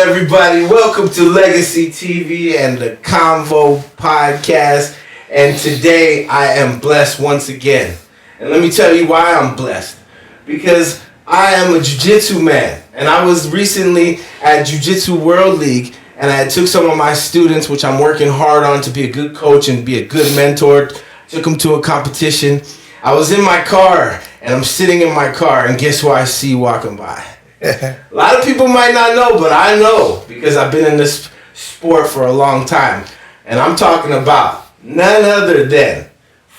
everybody? Welcome to Legacy TV and the Convo podcast. And today I am blessed once again. And let me tell you why I'm blessed. Because I am a Jiu-Jitsu man. And I was recently at Jiu-Jitsu World League. And I took some of my students, which I'm working hard on to be a good coach and be a good mentor. Took them to a competition. I was in my car. And I'm sitting in my car. And guess who I see walking by? A lot of people might not know, but I know because I've been in this sport for a long time. And I'm talking about none other than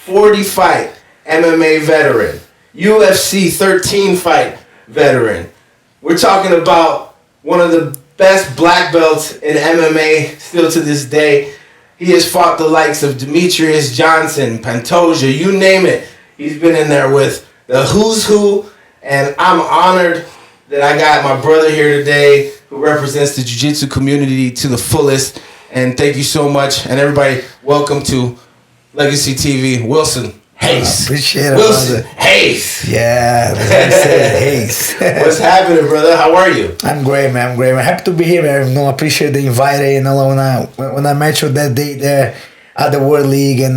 40-fight MMA veteran, UFC 13-fight veteran. We're talking about one of the best black belts in MMA still to this day. He has fought the likes of Demetrious, Johnson, Pantoja, you name it. He's been in there with the who's who, and I'm honored that I got my brother here today who represents the Jiu-Jitsu community to the fullest. And thank you so much. And everybody, welcome to Legacy TV. Wilson Reis. Appreciate it, Wilson Reis. Yeah, Reis. What's happening, brother? How are you? I'm great, man. I'm great. I'm happy to be here, man. I appreciate the invite. When I met you that day there at the World League, and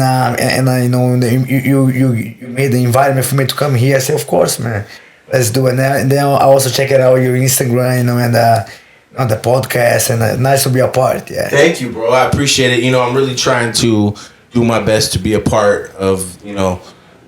you made the invite for me to come here. I said, of course, man. Let's do it now. And then I also check it out your Instagram, and on the podcast, and nice to be a part. Yeah. Thank you, bro. I appreciate it. I'm really trying to do my best to be a part of the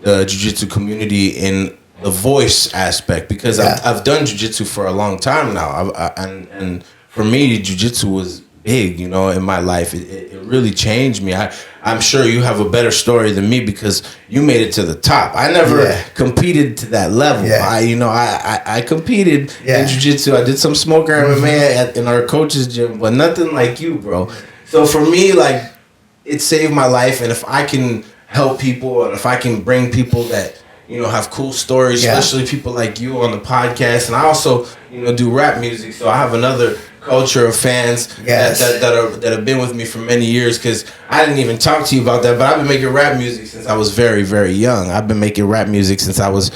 jiu-jitsu community in the voice aspect because I've done jiu-jitsu for a long time now. And for me, jiu-jitsu was big, in my life. It really changed me. I'm sure you have a better story than me because you made it to the top. I never competed to that level. Yeah. I competed in jiu-jitsu. I did some smoker MMA in our coach's gym, but nothing like you, bro. So for me, it saved my life. And if I can help people and if I can bring people that have cool stories, especially people like you on the podcast, and I also do rap music, so I have another culture of fans that have been with me for many years, because I didn't even talk to you about that, but I've been making rap music since I was very, very young. I've been making rap music since I was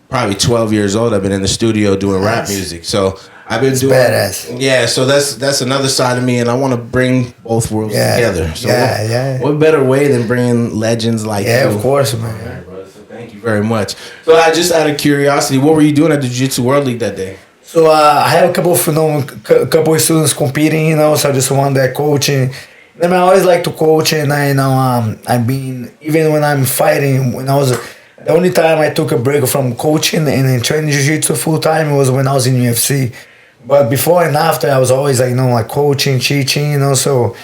probably 12 years old. I've been in the studio doing rap music, so I've been doing badass. Yeah, so that's another side of me, and I want to bring both worlds together. So what better way than bringing legends like you? Yeah, of course, man. All right, brother. So thank you very much. So I just out of curiosity, what were you doing at the Jiu-Jitsu World League that day? So I have a couple of students competing, so I just want that coaching. I always like to coach, and I've been, even when I'm fighting, the only time I took a break from coaching and training jiu-jitsu full time was when I was in UFC. But before and after, I was always coaching, teaching, so,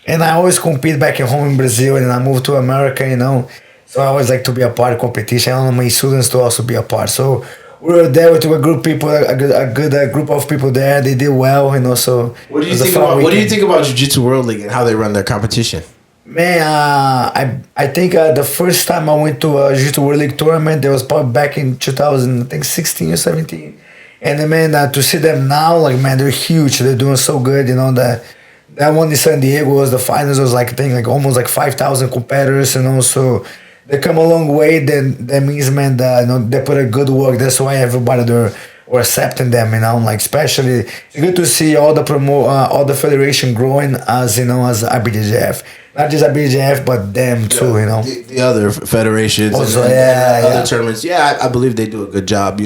and I always compete back at home in Brazil, and I moved to America, so I always like to be a part of competition. I want my students to also be a part. So we were there with a group of people, a good group of people there. They did well, so. What do you think about Jiu-Jitsu World League and how they run their competition? Man, I think the first time I went to a Jiu-Jitsu World League tournament, that was probably back in 2016 or 17. And man, to see them now, they're huge. They're doing so good. That one in San Diego was the finals. Was almost 5,000 competitors. So they come a long way. Then that means, man, that they put a good work. That's why everybody were accepting them. Especially it's good to see all the federation growing as IBJJF. Not just IBJJF, but them too. The other federations, also, other tournaments. Yeah, I believe they do a good job.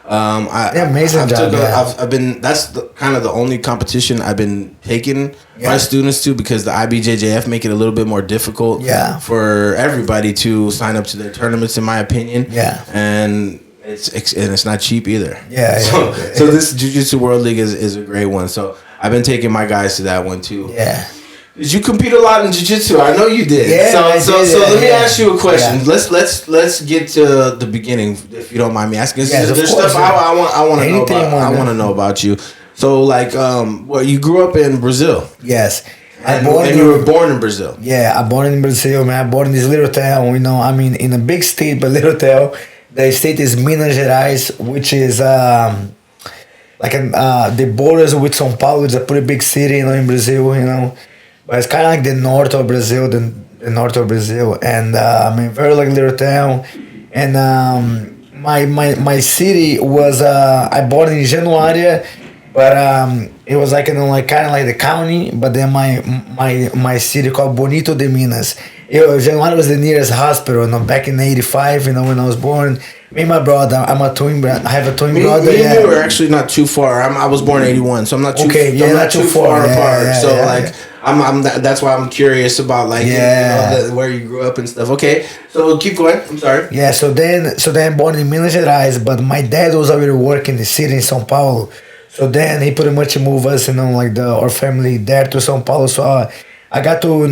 Amazing job. I've been. That's kind of the only competition I've been taking my students to, because the IBJJF make it a little bit more difficult for everybody to sign up to their tournaments, in my opinion. Yeah, and it's not cheap either. So this Jiu-Jitsu World League is a great one. So I've been taking my guys to that one too. Yeah. Did you compete a lot in jiu-jitsu? I know you did. Yeah, so let me ask you a question. Yeah. Let's get to the beginning, if you don't mind me asking. There's stuff I want to know about. I want to know about you. So you grew up in Brazil. Yes. And you were born in Brazil. Yeah, I born in Brazil, man. I born in this little town. In a big state, but little town. The state is Minas Gerais, which is the borders with São Paulo. It's a pretty big city, in Brazil, But it's kind of like the north of Brazil, and very little town, and my city was I born in January, But it was like, like kind of like the county, but then my city called Bonito de Minas. January was the nearest hospital. Back in '85, when I was born. Me and my brother, I have a twin brother. Me and you were actually not too far. I was born '81, so I'm not too. Okay, I'm not too far apart. Yeah, so like, that's why I'm curious about like where you grew up and stuff. Okay, so keep going. I'm sorry. Yeah, so then born in Minas Gerais, but my dad was already working in the city in São Paulo. So then he pretty much moved us, like our family there to São Paulo. So I got to,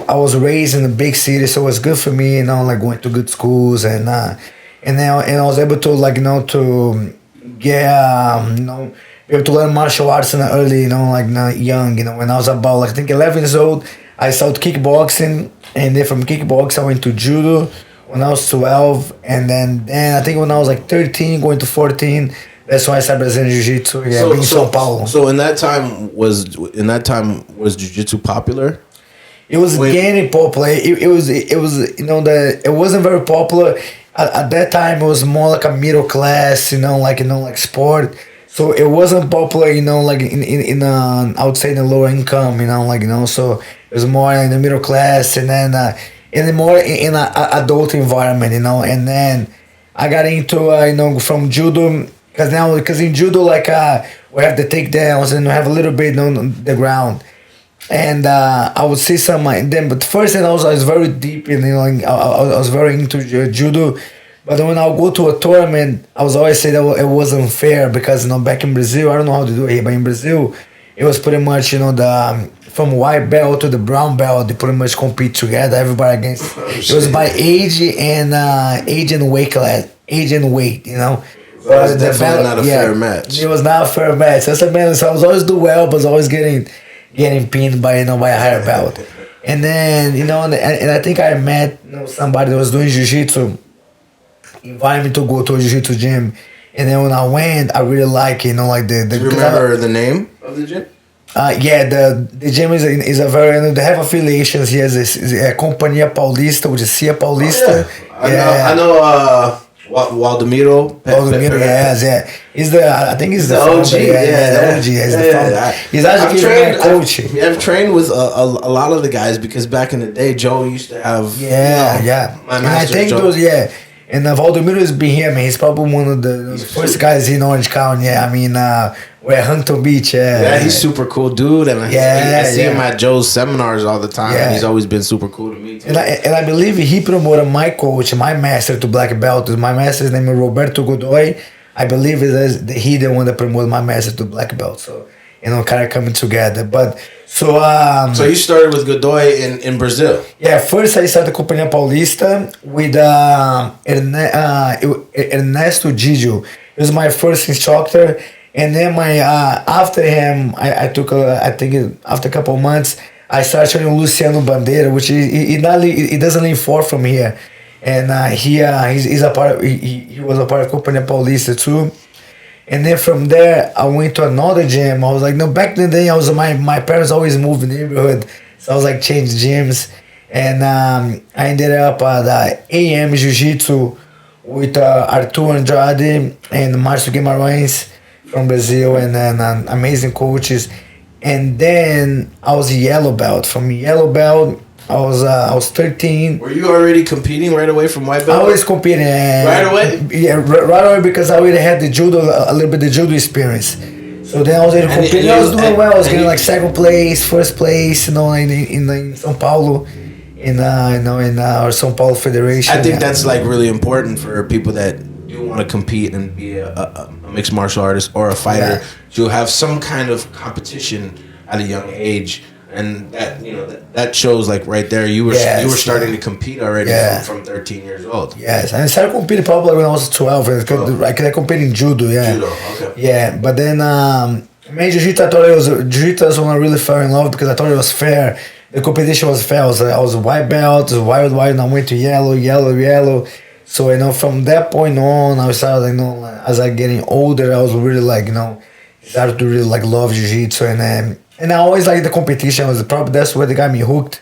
I was raised in a big city, so it was good for me, like going to good schools and I was able to to get, be able to learn martial arts in the early, young, when I was about I think 11 years old, I started kickboxing, and then from kickboxing I went to judo when I was 12, and then I think when I was 13, going to 14. That's why I started Brazilian Jiu-Jitsu. Yeah, being São Paulo. So in that time was Jiu-Jitsu popular? It was gaining popular. It was it wasn't very popular at that time. It was more like a middle class, like sport. So it wasn't popular, like in I would say in the lower income, So it was more in the middle class, and then more in an adult environment, And then I got into from judo. Because in judo, we have the takedowns and we have a little bit on the ground, and I would see some them. But first, I was very deep in, I was very into judo. But when I would go to a tournament, I was always say that it wasn't fair because back in Brazil, I don't know how to do it here, but in Brazil, it was pretty much the from white belt to the brown belt, they pretty much compete together. Everybody against. It was by age and weight class, age and weight, So it was definitely not a fair match. It was not a fair match. So I was always do well, but I was always getting pinned by by a higher belt. And then and I think I met somebody that was doing jiu-jitsu, invited me to go to a jiu-jitsu gym, and then when I went, I really like the. Do you remember the name of the gym? The gym is a very, they have affiliations here. Is a Companhia Paulista, which is Cia Paulista. Oh, yeah. I know. Waldemiro. Yeah. I think he's the OG. The OG. He's the founder. He's actually my coach. I've trained with a lot of the guys because back in the day, Joe used to have. My master. And I think Joe. And Waldemiro has been here, man. He's probably one of the first guys in Orange County. Yeah, I mean, we're at Huntington Beach. Yeah, he's super cool dude, and I see him at Joe's seminars all the time. Yeah. He's always been super cool to me too. And I believe he promoted my coach, my master, to black belt. My master's name is Roberto Godoy. I believe he the one that promoted my master to black belt. So kind of coming together. But so you started with Godoy in Brazil. Yeah, first I started Companhia Paulista with Ernesto Gidio. He was my first instructor, and then after him I took after a couple of months I started training Luciano Bandeira, which he doesn't live far from here, and he's a part of, he was a part of Companhia Paulista too. And then from there, I went to another gym. I was like, back in the day, my parents always moved in the neighborhood. So I was like, changed gyms. And I ended up at AM Jiu-Jitsu with Arthur Andrade and Márcio Guimarães from Brazil, and then amazing coaches. And then I was a yellow belt. From yellow belt, I was 13. Were you already competing right away from white belt? I was competing. Right away? Yeah, right away, because I already had the little bit of judo experience. So then I was able to compete. I was doing well. I was getting second place, first place, in São Paulo, in São Paulo Federation. I think that's really important for people that do want to compete and be a mixed martial artist or a fighter to have some kind of competition at a young age. And that shows right there you were starting to compete already from 13 years old. Yes, and I started competing probably when I was 12. I competed in judo. Yeah. Judo, okay. Yeah, but then jiu-jitsu, I thought jiu-jitsu was when I really fell in love because I thought it was fair. The competition was fair. I was white belt, white, and I went to yellow. So from that point on, I started as I getting older, I was really started to really love jiu-jitsu, and I always liked the competition. That's what got me hooked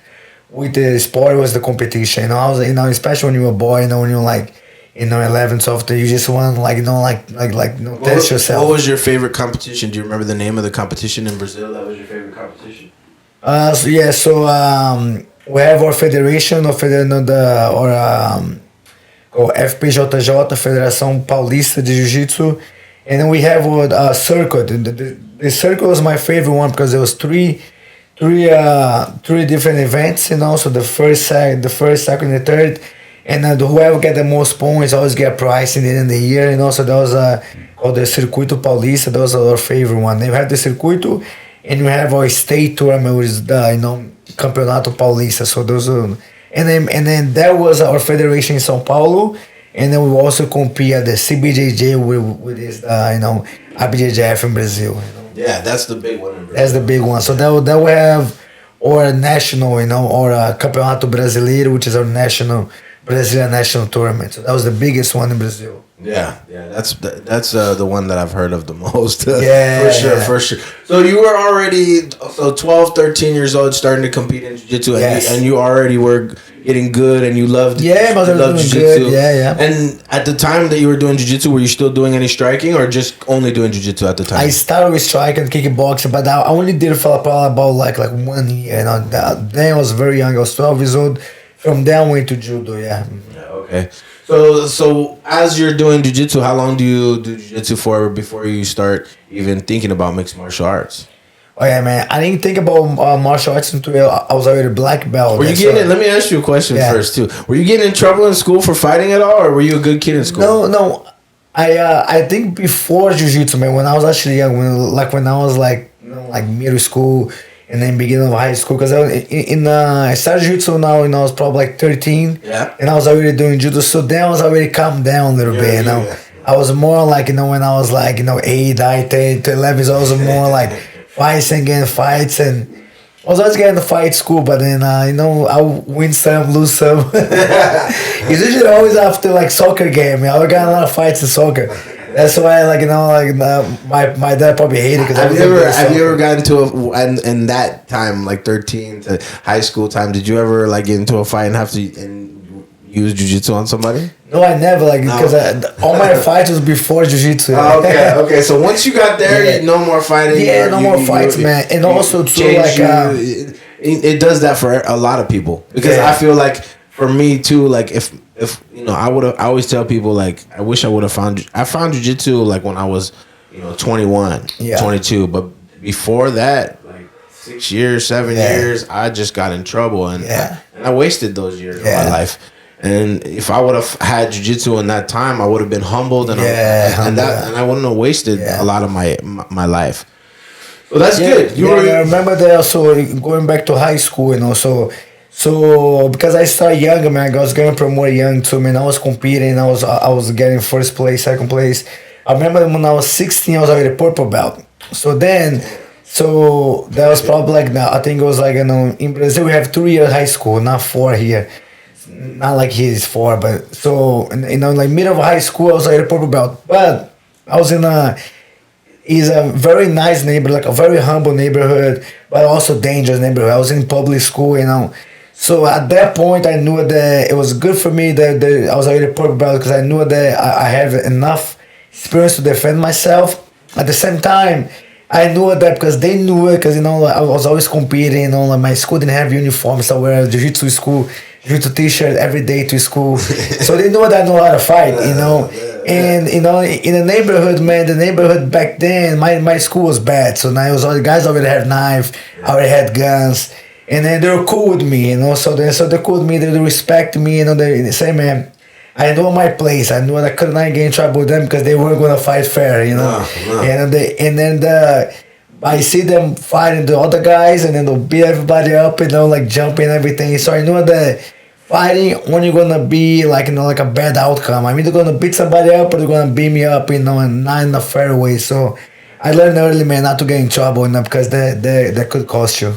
with the sport, was the competition. I was especially when you were a boy, when you 11th of the, you just want to test yourself. What was your favorite competition? Do you remember the name of the competition in Brazil? That was your favorite competition? We have our federation, or FPJJ, Federação Paulista de Jiu-Jitsu, and then we have a circuit. The circuit was my favorite one because there was three different events, so the first, second, and the third, and whoever get the most points always get a prize in the end of the year, so that was called the Circuito Paulista. That was our favorite one. Then we have the Circuito, and we have our state tournament, which is the Campeonato Paulista. So those are, and then that was our federation in São Paulo, and then we also compete at the CBJJ with this IBJJF in Brazil. Yeah, that's the big one in Brazil. That's the big one. So that we have our national, or Campeonato Brasileiro, which is our Brazilian national tournament. So that was the biggest one in Brazil. Yeah, that's the one that I've heard of the most. Yeah, for sure. So you were already 12, 13 years old, starting to compete in jiu-jitsu, and you already were getting good, and you loved jiu-jitsu. Good. Yeah. And at the time that you were doing jiu-jitsu, were you still doing any striking, or just only doing jiu-jitsu at the time? I started with striking and kickboxing, but I only did it for probably about like 1 year. Then I was very young. I was 12 years old. From there, I went to judo. Yeah. Okay. So as you're doing jiu-jitsu, how long do you do jiu-jitsu for before you start even thinking about mixed martial arts? Oh yeah, man. I didn't think about martial arts until I was already black belt. Were you getting? Let me ask you a question first too. Were you getting in trouble in school for fighting at all, or were you a good kid in school? No. I think before jiu-jitsu, man, when I was actually young, when I was middle school and then beginning of high school, because I started jiu-jitsu now, I was probably 13, and I was already doing judo, so then I was already calmed down a little bit, I was more when I was 8, 9, 10 to 11, so I was more fights and getting fights, and I was always getting the fight school, but then I win some, lose some. It's usually always after soccer game. I got a lot of fights in soccer. That's why, my dad probably hated it. Have you ever gotten to in that time, 13 to high school time? Did you ever get into a fight and have to use jiu-jitsu on somebody? No, I never because all my fights was before jiu-jitsu. Okay. So once you got there, no more fighting. Yeah, no more fights, man. And also too, it does that for a lot of people because I feel for me too, if I always tell people I wish I would have found jiu-jitsu when I was 21, 22, but before that 6 years, 7 years, I just got in trouble and I wasted those years of my life. And if I would have had jiu-jitsu in that time, I would have been humbled and I wouldn't have wasted a lot of my life. So that's good. I remember that also going back to high school, So because I started young, man, I was getting promoted young too, man. I was competing, I was getting first place, second place. I remember when I was 16, I was already purple belt. So that was probably I think it was in Brazil we have 3 years high school, not 4 here. Not like here is 4, but so middle of high school I was already purple belt. But I was it's a very nice neighborhood, a very humble neighborhood, but also dangerous neighborhood. I was in public school, So at that point, I knew that it was good for me that I was already purple belt because I knew that I have enough experience to defend myself. At the same time, I knew that because they knew it because I was always competing. My school didn't have uniforms, so I wear a jiu-jitsu jiu-jitsu t-shirt every day to school. So they knew that I know how to fight, And in the neighborhood, man, the neighborhood back then, my school was bad. So now guys already had knives, already had guns. And then they were cool with me, So they're cool with me. They respect me, They say, man, I know my place. I knew I could not get in trouble with them because they weren't going to fight fair, And then I see them fighting the other guys, and then they'll beat everybody up, jumping and everything. So I knew that fighting only gonna be a bad outcome. I mean, they're gonna beat somebody up, or they're gonna beat me up, and not in a fair way. So I learned early, man, not to get in trouble, because that could cost you.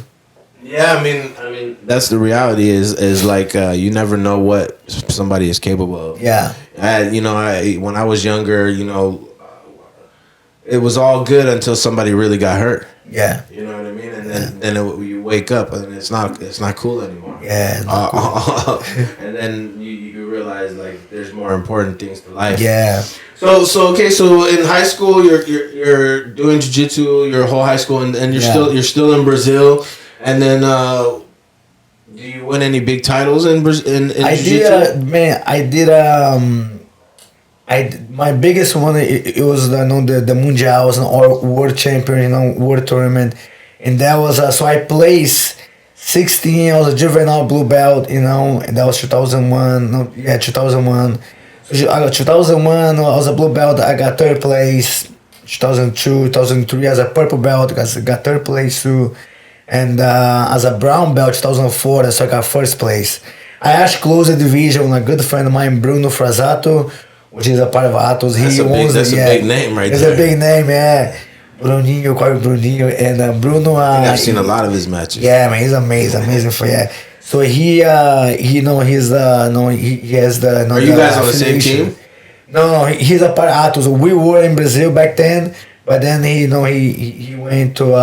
Yeah, I mean, that's the reality. Is you never know what somebody is capable of. Yeah. When I was younger, it was all good until somebody really got hurt. Yeah. You know what I mean? And then you wake up and it's not cool anymore. Yeah. It's not cool. And then you realize like there's more important things to life. Yeah. So in high school you're doing jiu-jitsu your whole high school and you're still in Brazil, and then do you win any big titles in jiu-jitsu? My biggest one, it was the Mundial, was an world champion, world tournament, and that was so I placed 16. I was a juvenile blue belt, and that was 2001. 2001. So I got 2001. I was a blue belt. I got third place. 2002, 2003 as a purple belt, I got third place too, and as a brown belt 2004, so I got first place. I actually closed the division with a good friend of mine, Bruno Frasato, which is a part of Atos. That's a big name right there. It's a big name, yeah. Bruninho, and Bruno. I've seen a lot of his matches. Yeah, man, he's amazing for So he has the. Are you guys on the same team? No, he's a part of Atos. We were in Brazil back then, but then he went to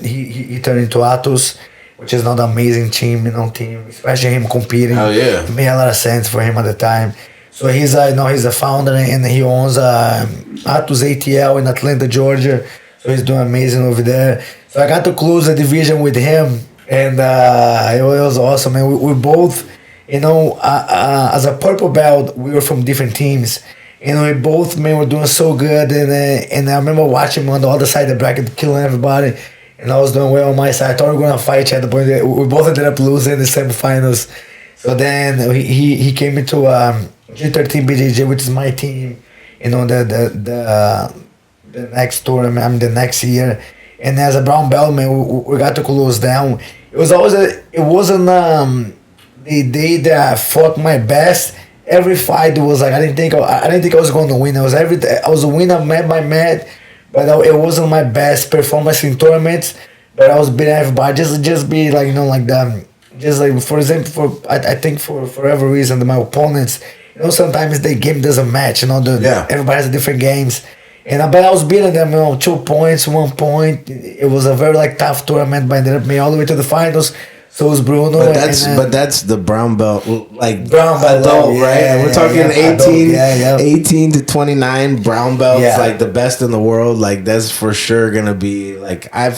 he turned into Atos, which is not an amazing team, especially him competing. Oh yeah, it made a lot of sense for him at the time. So he's a founder and he owns Atos ATL in Atlanta, Georgia. So he's doing amazing over there. So I got to close the division with him, and it was awesome. And we both, as a purple belt, we were from different teams. We both, were doing so good. And I remember watching him on the other side of the bracket, killing everybody. And I was doing well on my side. I thought we were going to fight at the point. We both ended up losing in the semifinals. So then he came into G13 BJJ, which is my team. The next tournament, the next year, and as a brown belt, we got to close down. It wasn't the day that I fought my best. Every fight was like I didn't think I was going to win. I was a winner match by match, but it wasn't my best performance in tournaments. But I was beating everybody. Just be like just like for example, I think for whatever reason my opponents, sometimes the game doesn't match. Everybody has different games. But I was beating them, 2 points, 1 point. It was a very tough tournament, but ended up me all the way to the finals. So was Bruno. But that's the brown belt, brown belt adult, right? Yeah, we're talking 18 to 29 brown belts, like the best in the world. Like that's for sure gonna be I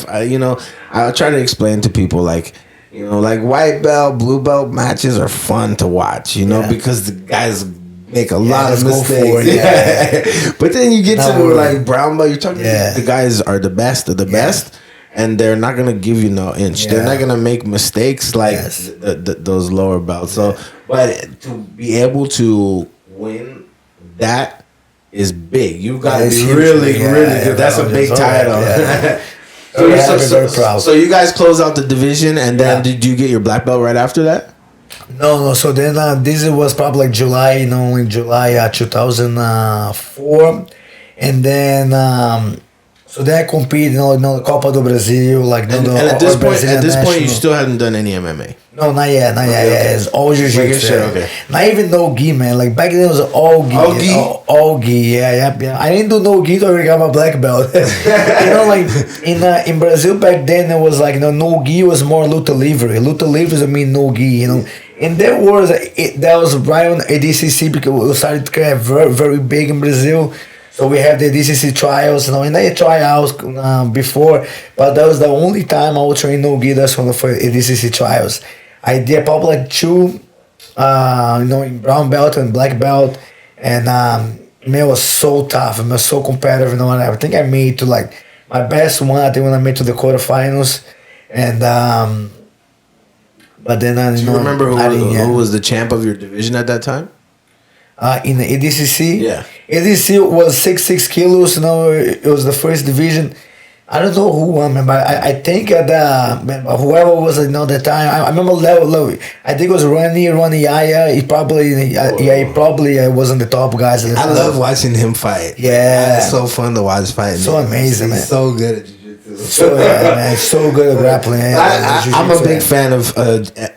try to explain to people white belt, blue belt matches are fun to watch, because the guys make a lot of mistakes. But then you get to brown belt, you're talking the guys are the best of the best, and they're not gonna give you no inch. They're not gonna make mistakes like those lower belts. So, but to be able to win that is big. You got to be really good. That's a big title. So you guys close out the division, and then did you get your black belt right after that? No. So then this was probably July, in July 2004, and then so then I competed, the Copa do Brasil, and at this point, you still hadn't done any MMA. No, not yet. Okay. It's all jiu-jitsu. Okay. Not even no gi, man. Back then it was all gi. All gi. Yeah. I didn't do no gi until I got my black belt. In Brazil back then it was no gi was more luta livre. Luta livre mean no gi. And that was right on ADCC because we started to get very, very big in Brazil. So we have the DCC trials, and I trials before, but that was the only time I would train no gi. That's for DCC trials. I did probably 2, in brown belt and black belt, and it was so tough. It was so competitive. And I think I made to my best one. I think when I made to the quarterfinals, and but then do you remember who was the champ of your division at that time? In the ADCC? Yeah. ADCC was 66 kilos, it was the first division. I don't know who won, man, but I think whoever was, the time, I remember level, I think it was Ronnie Yaya. He probably wasn't the top guys. I love watching him fight. Yeah. It's so fun to watch fight. So amazing, man. He's so good at jiu-jitsu. So man, so good at grappling. I'm a big fan of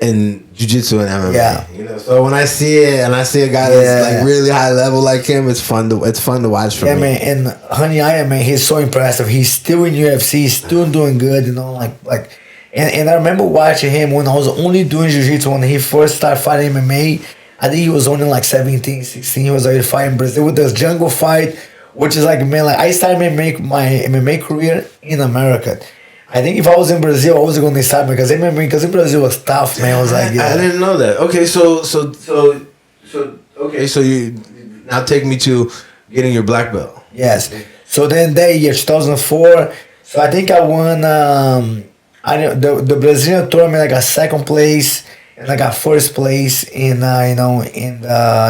in jiu-jitsu and MMA. Yeah. You know, so when I see it and I see a guy that's like really high level like him, it's fun to watch for me. Yeah, man. And Honey Iron, man, he's so impressive. He's still in UFC, he's still doing good. You know, and I remember watching him when I was only doing jiu-jitsu when he first started fighting MMA. I think he was only like 17, 16. He was already fighting in Brazil with this jungle fight, which is like, man, like I started my MMA career in America. I think if I was in Brazil, I was going to start because in Brazil was tough, man. I was like, I didn't know that. Okay, so you now take me to getting your black belt. Yes. So then that year, 2004. So I think I won. The Brazilian tournament. I got second place, and I got first place in the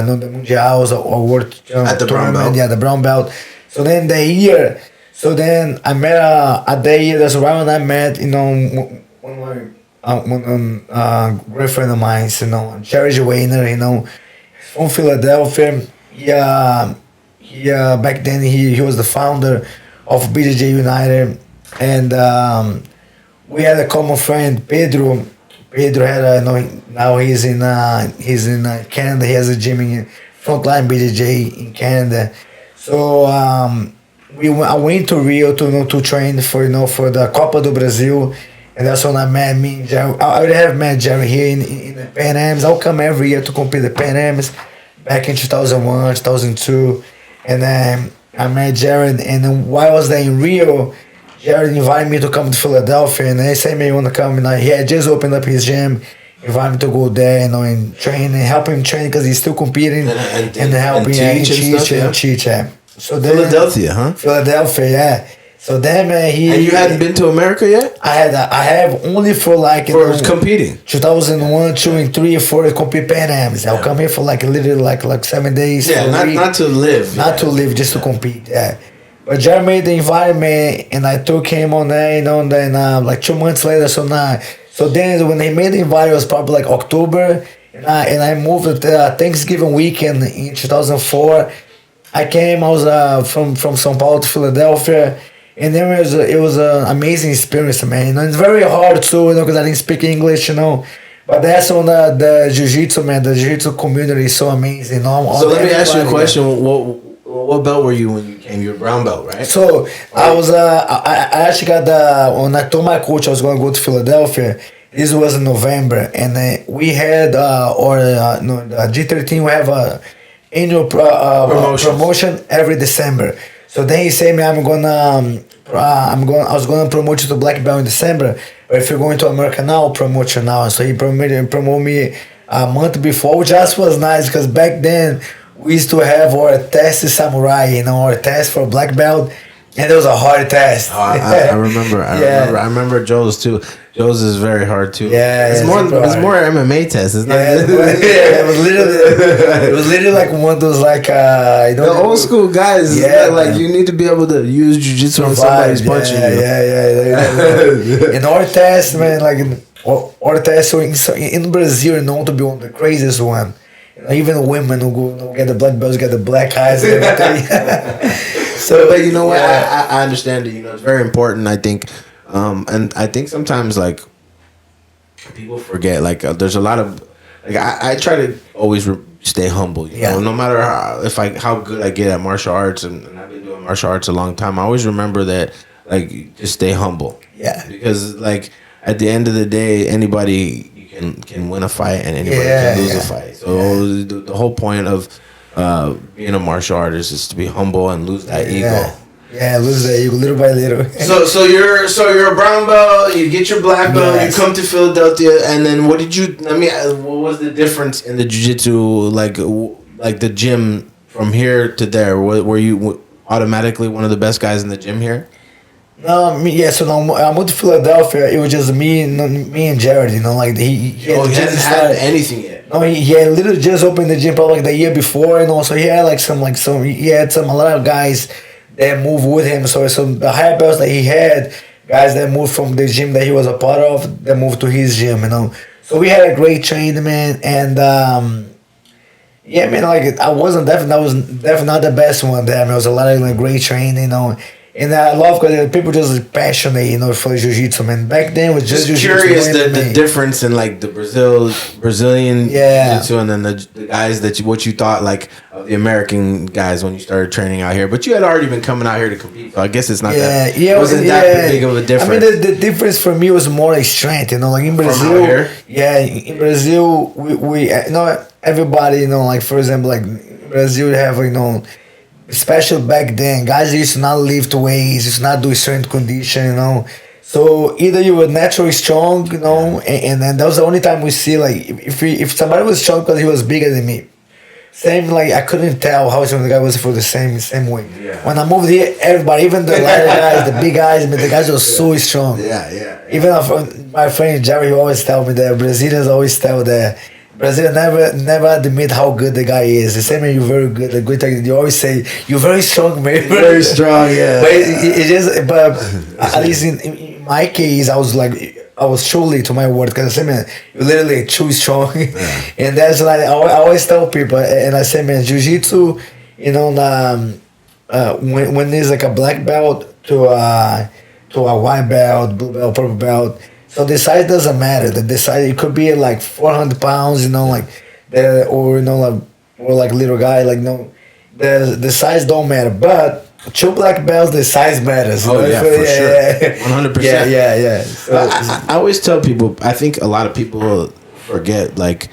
Mundials or World at the brown belt. Yeah, the brown belt. So then the year. So then I met at that year. That's around when I met one of my great friend of mine. Jerry Weiner. From Philadelphia. He back then he was the founder of BJJ United, and we had a common friend, Pedro. Pedro had now he's in Canada. He has a gym in Frontline BJJ in Canada. So I went to Rio to train for the Copa do Brasil, and that's when I met Jerry. I already have met Jerry here in the Pan Ams. I'll come every year to compete the Pan Ams back in 2001, 2002. And then I met Jared, and while I was there in Rio, Jared invited me to come to Philadelphia, and he said, "Man, you want to come?" And he had just opened up his gym, invited me to go there, and train and help him train because he's still competing and helping teach. So then, Philadelphia, huh? Philadelphia, yeah. So then, man, and you hadn't been to America yet? I have only for competing. 2001, 2, and 3 and 4 to compete Pan Ams. I'll come here for literally like 7 days. Yeah, not to live. Not to live, just to compete. Yeah. But Jerry made the environment, and I took him on there. And then like 2 months later, so then when he made the invite, it was probably like October, and I moved at Thanksgiving weekend in 2004. I came. I was from São Paulo to Philadelphia. And then it was an amazing experience, man. It's very hard too, because I didn't speak English, But that's when the jiu-jitsu, man, the jiu-jitsu community is so amazing. So let me ask you a question. What belt were you when you came? You were brown belt, right? So I was, I actually got when I told my coach I was going to go to Philadelphia, this was in November, and we had, G13, we have a annual promotion every December. So then he said, "Man, I was gonna promote you to black belt in December, but if you're going to America now, I'll promote you now." So he promoted me a month before, which just was nice because back then we used to have our test samurai, our test for black belt, and it was a hard test. I remember. I remember Joe's too. Joe's is very hard too. Yeah, it's more MMA test. It's not. It was literally like one of those the old school guys. Yeah, like you need to be able to use jiu-jitsu when somebody's punching you. Yeah. In our test, man, our test in Brazil, known to be one of the craziest one. Even women who go get the black belts get the black eyes and everything. So, but you know what? I understand it. It's very important. I think. And I think sometimes people forget there's a lot of I try to always stay humble, you know, no matter how good I get at martial arts, and I've been doing martial arts a long time. I always remember that just stay humble, because at the end of the day, anybody can win a fight and anybody can lose a fight. So the whole point of being a martial artist is to be humble and lose that ego. Yeah, lose that ego little by little. So you're a brown belt. You get your black belt. Yes. You come to Philadelphia, and then what was the difference in the jiu-jitsu? Like the gym from here to there. Were you automatically one of the best guys in the gym here? No, So now I moved to Philadelphia. It was just me and Jared. He hadn't had anything yet. No, he had literally just opened the gym probably the year before, and also he had a lot of guys that moved with him. So the higher belts that he had, guys that moved from the gym that he was a part of, that moved to his gym, So we had a great training, man, and I was definitely not the best one there. It was a lot of great training, And And I love because people just passionate, you know, for jiu-jitsu, man. Back then it was just jiu-jitsu. Curious the difference in like the Brazilian jiu-jitsu and then the guys what you thought like of the American guys when you started training out here. But you had already been coming out here to compete, so I guess it's not that big of a difference. I mean, the difference for me was more like strength, you know, like in Brazil. Yeah, in Brazil we you know, everybody, you know, like for example, like in Brazil you have, you know, especially back then, guys used to not lift weights, used to not do strength condition, you know. So either you were naturally strong, you know, and then that was the only time we see like if somebody was strong because he was bigger than me. Same, like I couldn't tell how strong the guy was for the same weight. Yeah. When I moved here, everybody, even the lighter guys, the big guys, but the guys were so strong. Yeah. Even my friend Jerry always tell me that Brazilians always tell that Brazil never admit how good the guy is. They say, man, you're very good. The good thing, you always say, you're very strong, man. Very strong, yeah. But at least in my case, I was truly to my word, because I say, man, you're literally too strong. Yeah. And that's like, I always tell people, and I say, man, jiu-jitsu, you know, when there's like a black belt to a white belt, blue belt, purple belt, so the size doesn't matter. The size, it could be like 400 pounds, you know, like that, or you know, like or like little guy, like no, the size don't matter. But 2 black belts, the size matters. Oh yeah, for sure, 100%. Yeah. So, I always tell people. I think a lot of people forget, like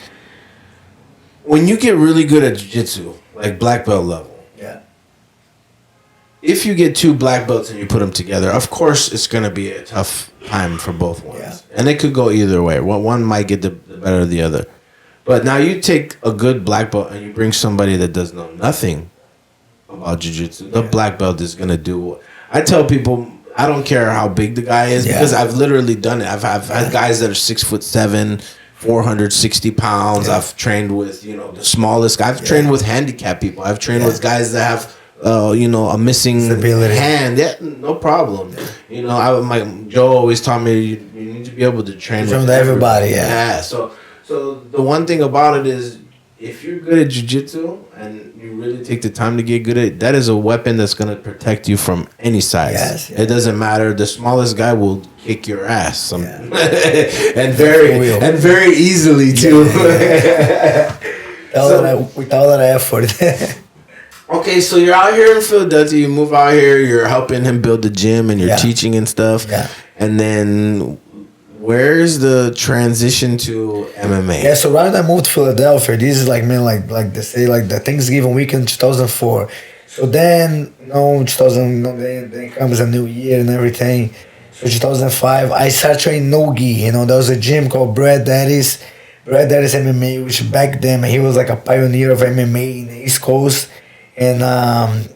when you get really good at jiu-jitsu, like black belt level. If you get 2 black belts and you put them together, of course it's going to be a tough time for both ones. Yeah. And it could go either way. One might get the better of the other. But now you take a good black belt and you bring somebody that does know nothing about jiu-jitsu. The black belt is going to do... I tell people, I don't care how big the guy is because I've literally done it. I've had guys that are 6'7", 460 pounds. I've trained with, you know, the smallest guy. I've trained with handicapped people. I've trained with guys that have... you know, a missing stability hand. Yeah, no problem. You know, my Joe always taught me you need to be able to train with everybody. Yeah. So the one thing about it is, if you're good at jiu-jitsu and you really take the time to get good at it, that is a weapon that's going to protect you from any size. Yes. It doesn't matter. The smallest guy will kick your ass, and very easily too. With all that effort. Okay, so you're out here in Philadelphia. You move out here. You're helping him build the gym, and you're teaching and stuff. Yeah. And then, where's the transition to MMA? Yeah. So right when I moved to Philadelphia, this is like, man, like they say, like the Thanksgiving weekend, 2004. So then, you know, 2000, you know, then comes a new year and everything. So 2005, I started training no-gi. You know, there was a gym called Brad Daddy's MMA, which back then he was like a pioneer of MMA in the East Coast. And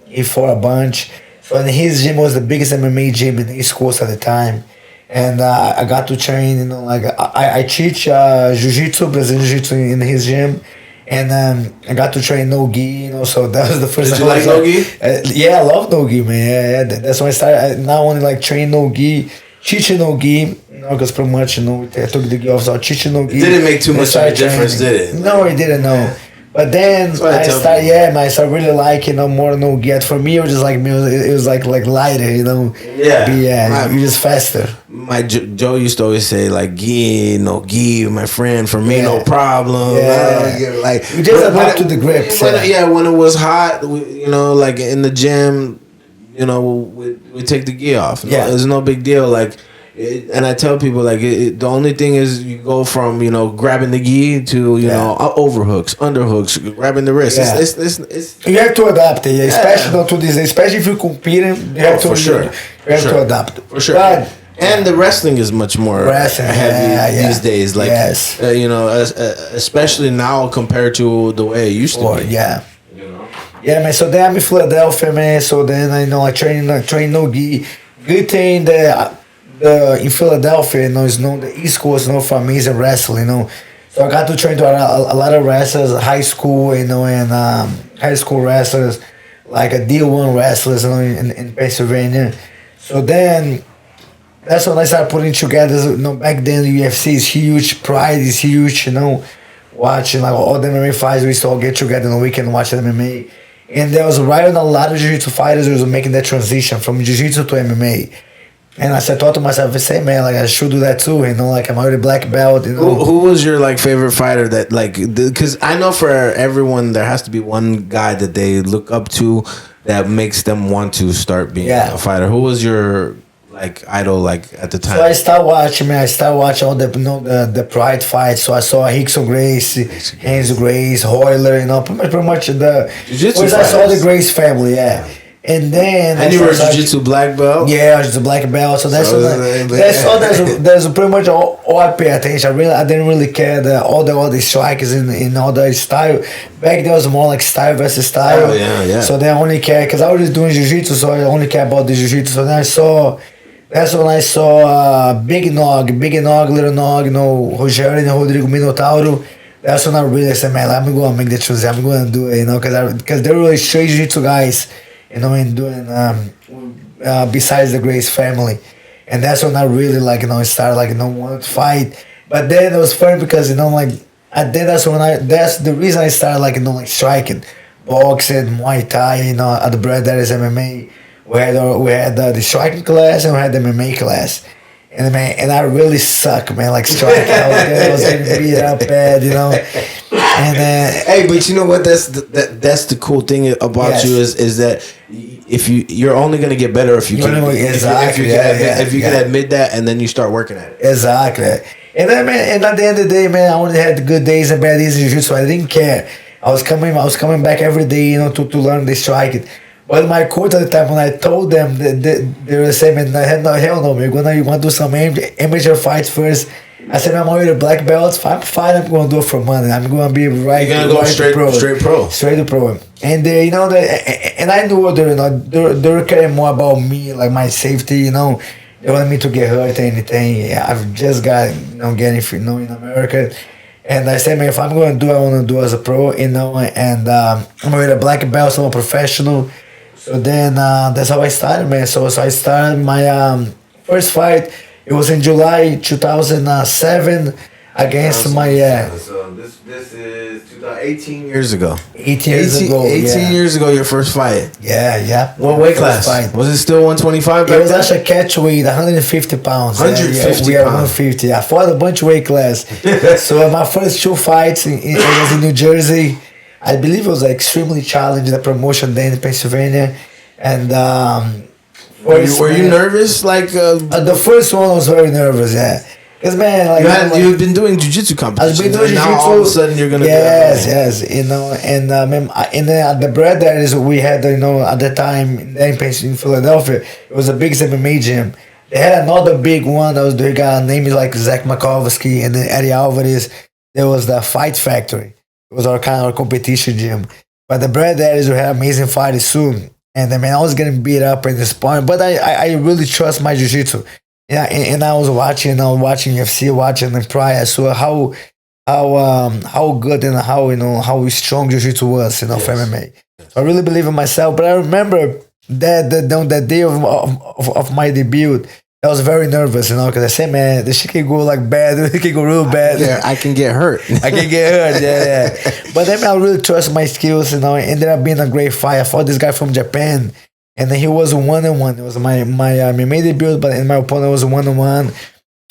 he fought a bunch. So and his gym was the biggest MMA gym in the East Coast at the time. And I got to train, you know, like I teach jiu-jitsu, Brazilian jiu-jitsu in his gym. And I got to train no-gi, you know, so that was the first time. Did you like no-gi? Yeah, I love no-gi, man. Yeah, that's when I started. I not only like train no-gi, teaching no-gi, you know, because pretty much, you know, I took the gi off, so I teaching no-gi. It didn't make too much of a difference, did it? No, it didn't, no. But then I started really liking, you know, more no-gi. For me, it was just like it was like lighter, you know. Yeah. You're just faster. My Joe used to always say like, "Gi, no gi, my friend. For me, no problem." Yeah. Like you just adapt to the grips. When it was hot, you know, like in the gym, you know, we take the gi off. No, it's no big deal. Like. And I tell people, like, the only thing is you go from, you know, grabbing the gi to, you know, overhooks, underhooks, grabbing the wrist. Yeah. It's you have to adapt it, especially to this. Especially if you're competing, you have to to adapt. For sure. And the wrestling is much more heavy these days. Like, you know, especially now compared to the way it used to be. Yeah. You know? Yeah, man. So then I'm in Philadelphia, man. So then I know I train no gi. Good thing that... in Philadelphia, you know, is known the East Coast, you know, for amazing wrestling, you know. So I got to train to a lot of wrestlers, high school, you know, and high school wrestlers, like a D1 wrestlers, you know, in Pennsylvania. So then that's when I started putting together, you know, back then the UFC is huge, Pride is huge, you know, watching like all the MMA fights, we used to all get together on the weekend and watch MMA. And there was right when a lot of jiu-jitsu fighters was making that transition from jiu-jitsu to MMA. And I thought to myself, I say, man, like I should do that too, you know, like I'm already black belt, you know. Who was your like favorite fighter that like, because I know for everyone there has to be one guy that they look up to that makes them want to start being a fighter. Who was your like idol like at the time? So I start watching all the the Pride fights. So I saw Rickson Grace, Renzo Grace, Hoyler, you know, pretty much the jiu-jitsu I saw the Grace family, yeah. And then and you were a jiu-jitsu black belt. Yeah, I was a black belt. So that's there's pretty much all I pay attention. I didn't really care all the strikers in all the style. Back then it was more like style versus style. Oh, yeah. So then I only care because I was just doing jiu-jitsu, so I only care about the jiu-jitsu. So then that's when I saw Big Nog, Little Nog, you know, Rogério and Rodrigo Minotauro. That's when I really said, man, I'm going to make the choice. I'm going to do it, you know, because they're really straight jiu-jitsu guys, you know, and doing besides the Grace family. And that's when I really, like, you know, started, like, you know, wanted to fight. But then it was funny because, you know, like, that's the reason I started, like, you know, like, striking, boxing, Muay Thai, you know, at the bread that is MMA. We had the striking class and we had the MMA class. And man, and I really suck, man, like striking. I was getting beat up bad, you know. And hey, but you know what? That's the cool thing about you is that if you're only gonna get better if you can if you can admit that and then you start working at it. Exactly. And then man, and at the end of the day, man, I only had good days and bad days in jiu-jitsu. I didn't care. I was coming back every day, you know, to learn the striking. But my coach at the time, when I told them, they were saying, man, hell no, you want to do some amateur fights first. I said, I'm already a black belt. If I'm fine, I'm going to do it for money. I'm going to be right. You're going to go straight pro. Straight to pro. And they, you know, and I knew they were caring more about me, like my safety, you know. They wanted me to get hurt or anything. I've just got, you know, getting free, you know, in America. And I said, man, if I'm going to do it, I want to do it as a pro, you know. And I'm already a black belt, so I'm a professional. So then that's how I started, man. So I started my first fight. It was in July 2007 against my So this is 18 years ago. 18 years ago, your first fight. Yeah. What weight class? Was it still 125? It was actually catch weight, 150 pounds. 150 we are 150. I fought a bunch of weight class. So my first two fights, it was in New Jersey. I believe it was extremely challenging, the promotion then in Pennsylvania. And were you nervous? Like the first one I was very nervous, yeah. Because man, like you've been doing jiu-jitsu competitions. I've been doing jiu-jitsu. Now all of a sudden you're gonna yes, you know. And at the bread that is we had, you know, at the time in Philadelphia, it was the biggest MMA gym. They had another big one. That was the guy named like Zach Makovsky and then Eddie Alvarez. There was the Fight Factory. It was our kind of competition gym. But the bread that is we had amazing fighters soon. And I mean, I was getting beat up in this point, but I really trust my jiu-jitsu. Yeah, and I was watching UFC, watching the prior, so how good and how strong jiu-jitsu was, you know, for MMA. So I really believe in myself. But I remember that day of my debut, I was very nervous, you know, because I said, man, this shit can go like bad, it can go real bad. Yeah, I can get hurt. Yeah. But then I really trust my skills, you know. It ended up being a great fight. I fought this guy from Japan, and then he was 1-1. It was my MMA debut, but my opponent was 1-1.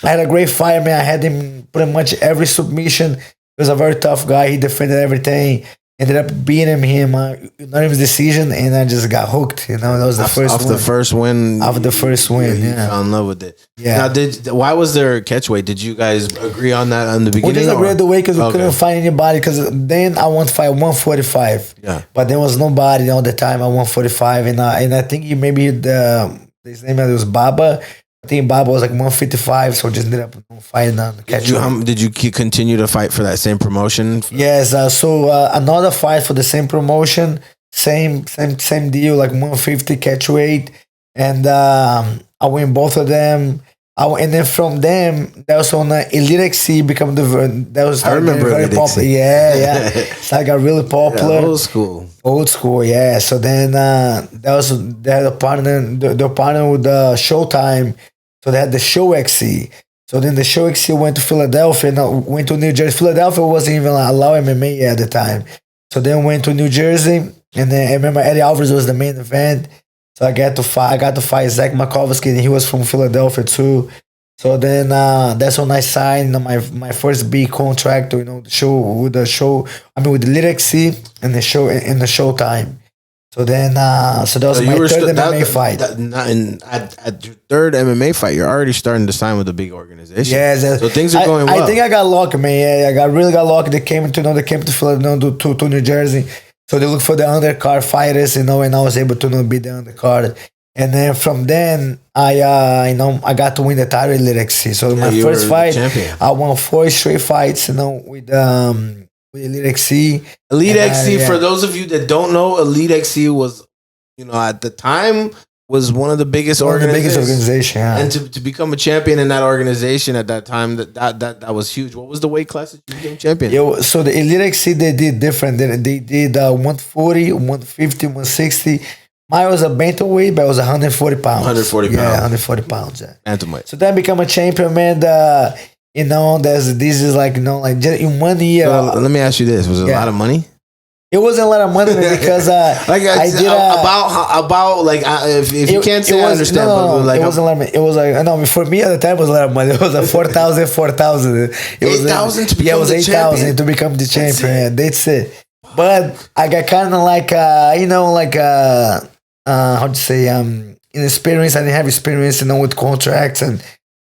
I had a great fight, man. I had him pretty much every submission. He was a very tough guy. He defended everything. Ended up beating him, unanimous decision, and I just got hooked. You know, that was the first win. The first win. After the first win, you fell in love with it. Yeah. Now, why was there catch weight? Did you guys agree on that in the beginning? We didn't agree the weight because we couldn't find anybody. Because then I wanted to fight 145. Yeah. But there was nobody all the time at 145, and I think his name was Baba. I think Baba was like 155, so just ended up fighting on the catch weight. Did you continue to fight for that same promotion? Yes. So another fight for the same promotion, same deal, like 150 catch weight, and I win both of them. And then from them, that was on Elite XC become I remember very popular. Yeah. So I got really popular. Yeah, old school. Yeah. So then they had a partner. They're partner with Showtime. So they had the Show XC. So then the Show XC went to Philadelphia. Went to New Jersey. Philadelphia wasn't even allowed MMA at the time. So then went to New Jersey. And then I remember Eddie Alvarez was the main event. So I got to fight Zach Makovsky, and he was from Philadelphia too. So then that's when I signed my first big contract, with the Elite XC and the Showtime. So then, so that was my third MMA fight. At your third MMA fight, you're already starting to sign with a big organization. Yeah, so things are going well. I think I got lucky, man. Yeah, I really got lucky. They came to Philadelphia, to New Jersey. So they looked for the undercard fighters, and I was able to be the undercard. And then from then, I got to win the title in Elite XC. So my first fight, I won 4 straight fights, with Elite XC. Elite XC, for those of you that don't know, Elite XC was, at the time, was one of the biggest organizations. Yeah. And to become a champion in that organization at that time, that was huge. What was the weight class that you became champion? Yeah, so the Elite XC, they did different. They did 140, 150, 160. Mine was a bantamweight, but it was 140 pounds. 140 pounds. Yeah, 140 pounds. Yeah. Bantamweight. So then I become a champion, man. This is like just in 1 year. So let me ask you this: was it a lot of money? It wasn't a lot of money because I did if you can't say, I understand. No, it wasn't a lot of money. It was for me at the time it was a lot of money. It was like 4,000. It was 8,000 to become it was 8,000 to become the champion. That's it. But I got kind of how to say inexperience. I didn't have experience, with contracts, and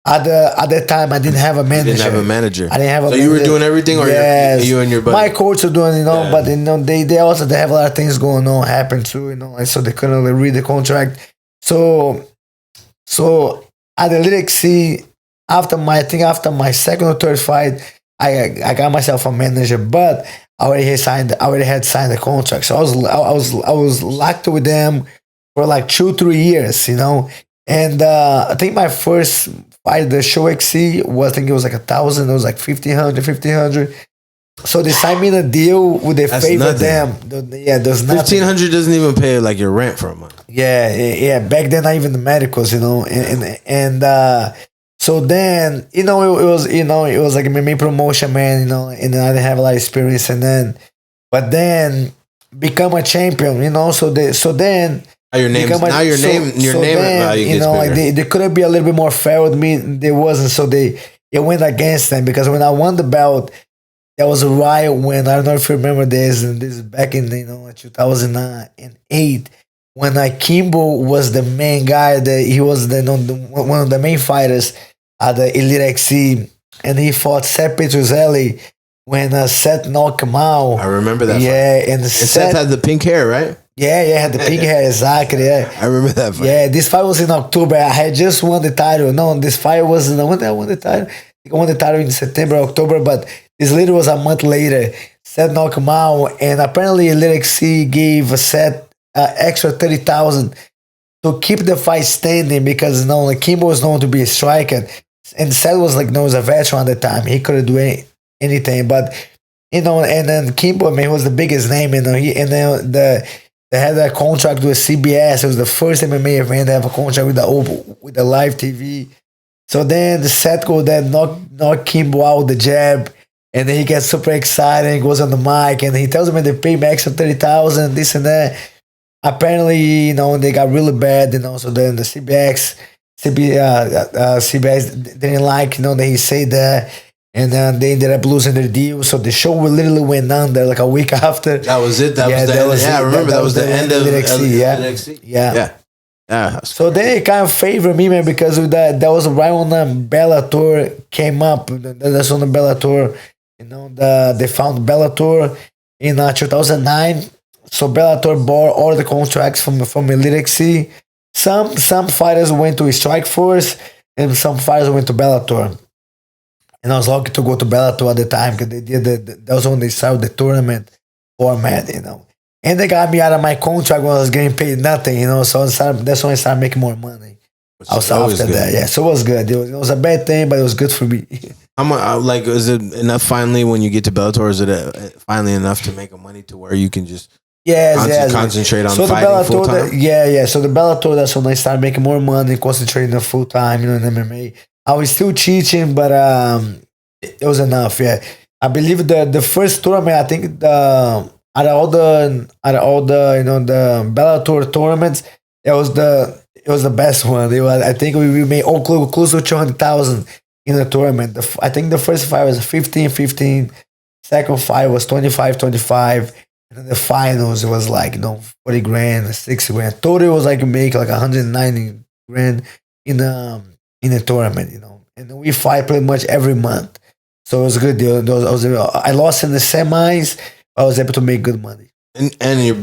at that time I didn't have a manager. You didn't have a manager. I didn't have a so manager. You were doing everything, or yes. you and your buddy? My coach were doing, but they have a lot of things going on happen too, so they couldn't really read the contract. So at the Elite XC, after my second or third fight, I got myself a manager, but I already had signed the contract. So I was locked with them for like 2-3 years, And I think my first fight, the Show XC, I think it was like 1,000. It was like 1,500. So they signed me in a deal with a favor them. Yeah, there's nothing. 1,500 doesn't even pay like your rent for a month. Yeah. Back then, not even the medicals, and so then it was like a MMA promotion, man, and then I didn't have a lot of experience, but then become a champion, So then. Your name value they couldn't be a little bit more fair with me. They wasn't, so it went against them, because when I won the belt, there was a riot when, I don't know if you remember this, and this is back in 2008, when Kimbo was the main guy, he was one of the main fighters at the Elite XC, and he fought Seth Petruzzelli when Seth knocked him out. I remember that. Yeah, fight. And Seth had the pink hair, right? Yeah, had the pink hair, exactly. Yeah, I remember that fight. Yeah, this fight was in October. I had just won the title. No, this fight was when did I won the title? I won the title in September, October, but this later was a month later. Seth knocked him out, and apparently Elite XC gave Seth extra 30,000 to keep the fight standing, because Kimbo was known to be a striker, and Seth was was a veteran at the time. He couldn't do anything, but and then Kimbo, man, was the biggest name, they had a contract with CBS. It was the first MMA event to have a contract with the live TV. So then the Seth go there, knock Kimbo out with the jab, and then he gets super excited and goes on the mic, and he tells me they pay me extra 30,000, this and that. Apparently, they got really bad, so then the CBS didn't like, that he said that. And then they ended up losing their deal. So the show literally went under like a week after. That was it. I remember that was the end of NXT. Yeah. So they kind of favored me, man, because that was right when Bellator came up. That's when the Bellator, they found Bellator in 2009. So Bellator bought all the contracts from Elite XC. Some fighters went to Strikeforce, and some fighters went to Bellator. And I was lucky to go to Bellator at the time, because that was when they started the tournament format, And they got me out of my contract when I was getting paid nothing, So that's when I started making more money. After that, yeah. So it was good. It was a bad thing, but it was good for me. Is it enough finally when you get to Bellator? Is it finally enough to make money to where you can just concentrate on fighting full time? So the Bellator, that's when I started making more money, concentrating on full time, in MMA. I was still teaching, but it was enough. Yeah, I believe the first tournament, I think out of all the the Bellator tournaments, it was the best one. I think we made close to 200,000 in the tournament. I think the first fight was 15-15. Second fight was 25-25. And then the finals, it was like 40 grand, 60 grand. Total was like make like 190 grand in the tournament. And we fight pretty much every month. So it was a good deal. I lost in the semis. I was able to make good money. And you're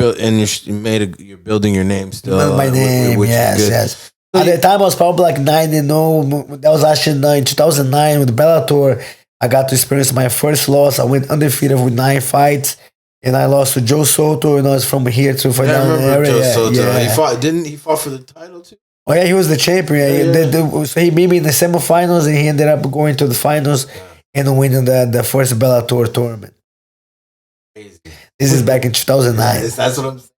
you're building your name still. My name, yes. At the time, I was probably like 9-0. That was actually in 2009 with Bellator. I got to experience my first loss. I went undefeated with 9 fights, and I lost to Joe Soto. It's from here to for down the area. Joe Soto. Yeah. Didn't he fought for the title too? Oh yeah, he was the champion. So he beat me in the semifinals, and he ended up going to the finals and winning the first Bellator tournament. Crazy. This is back in 2009. Yes, that's what I'm saying.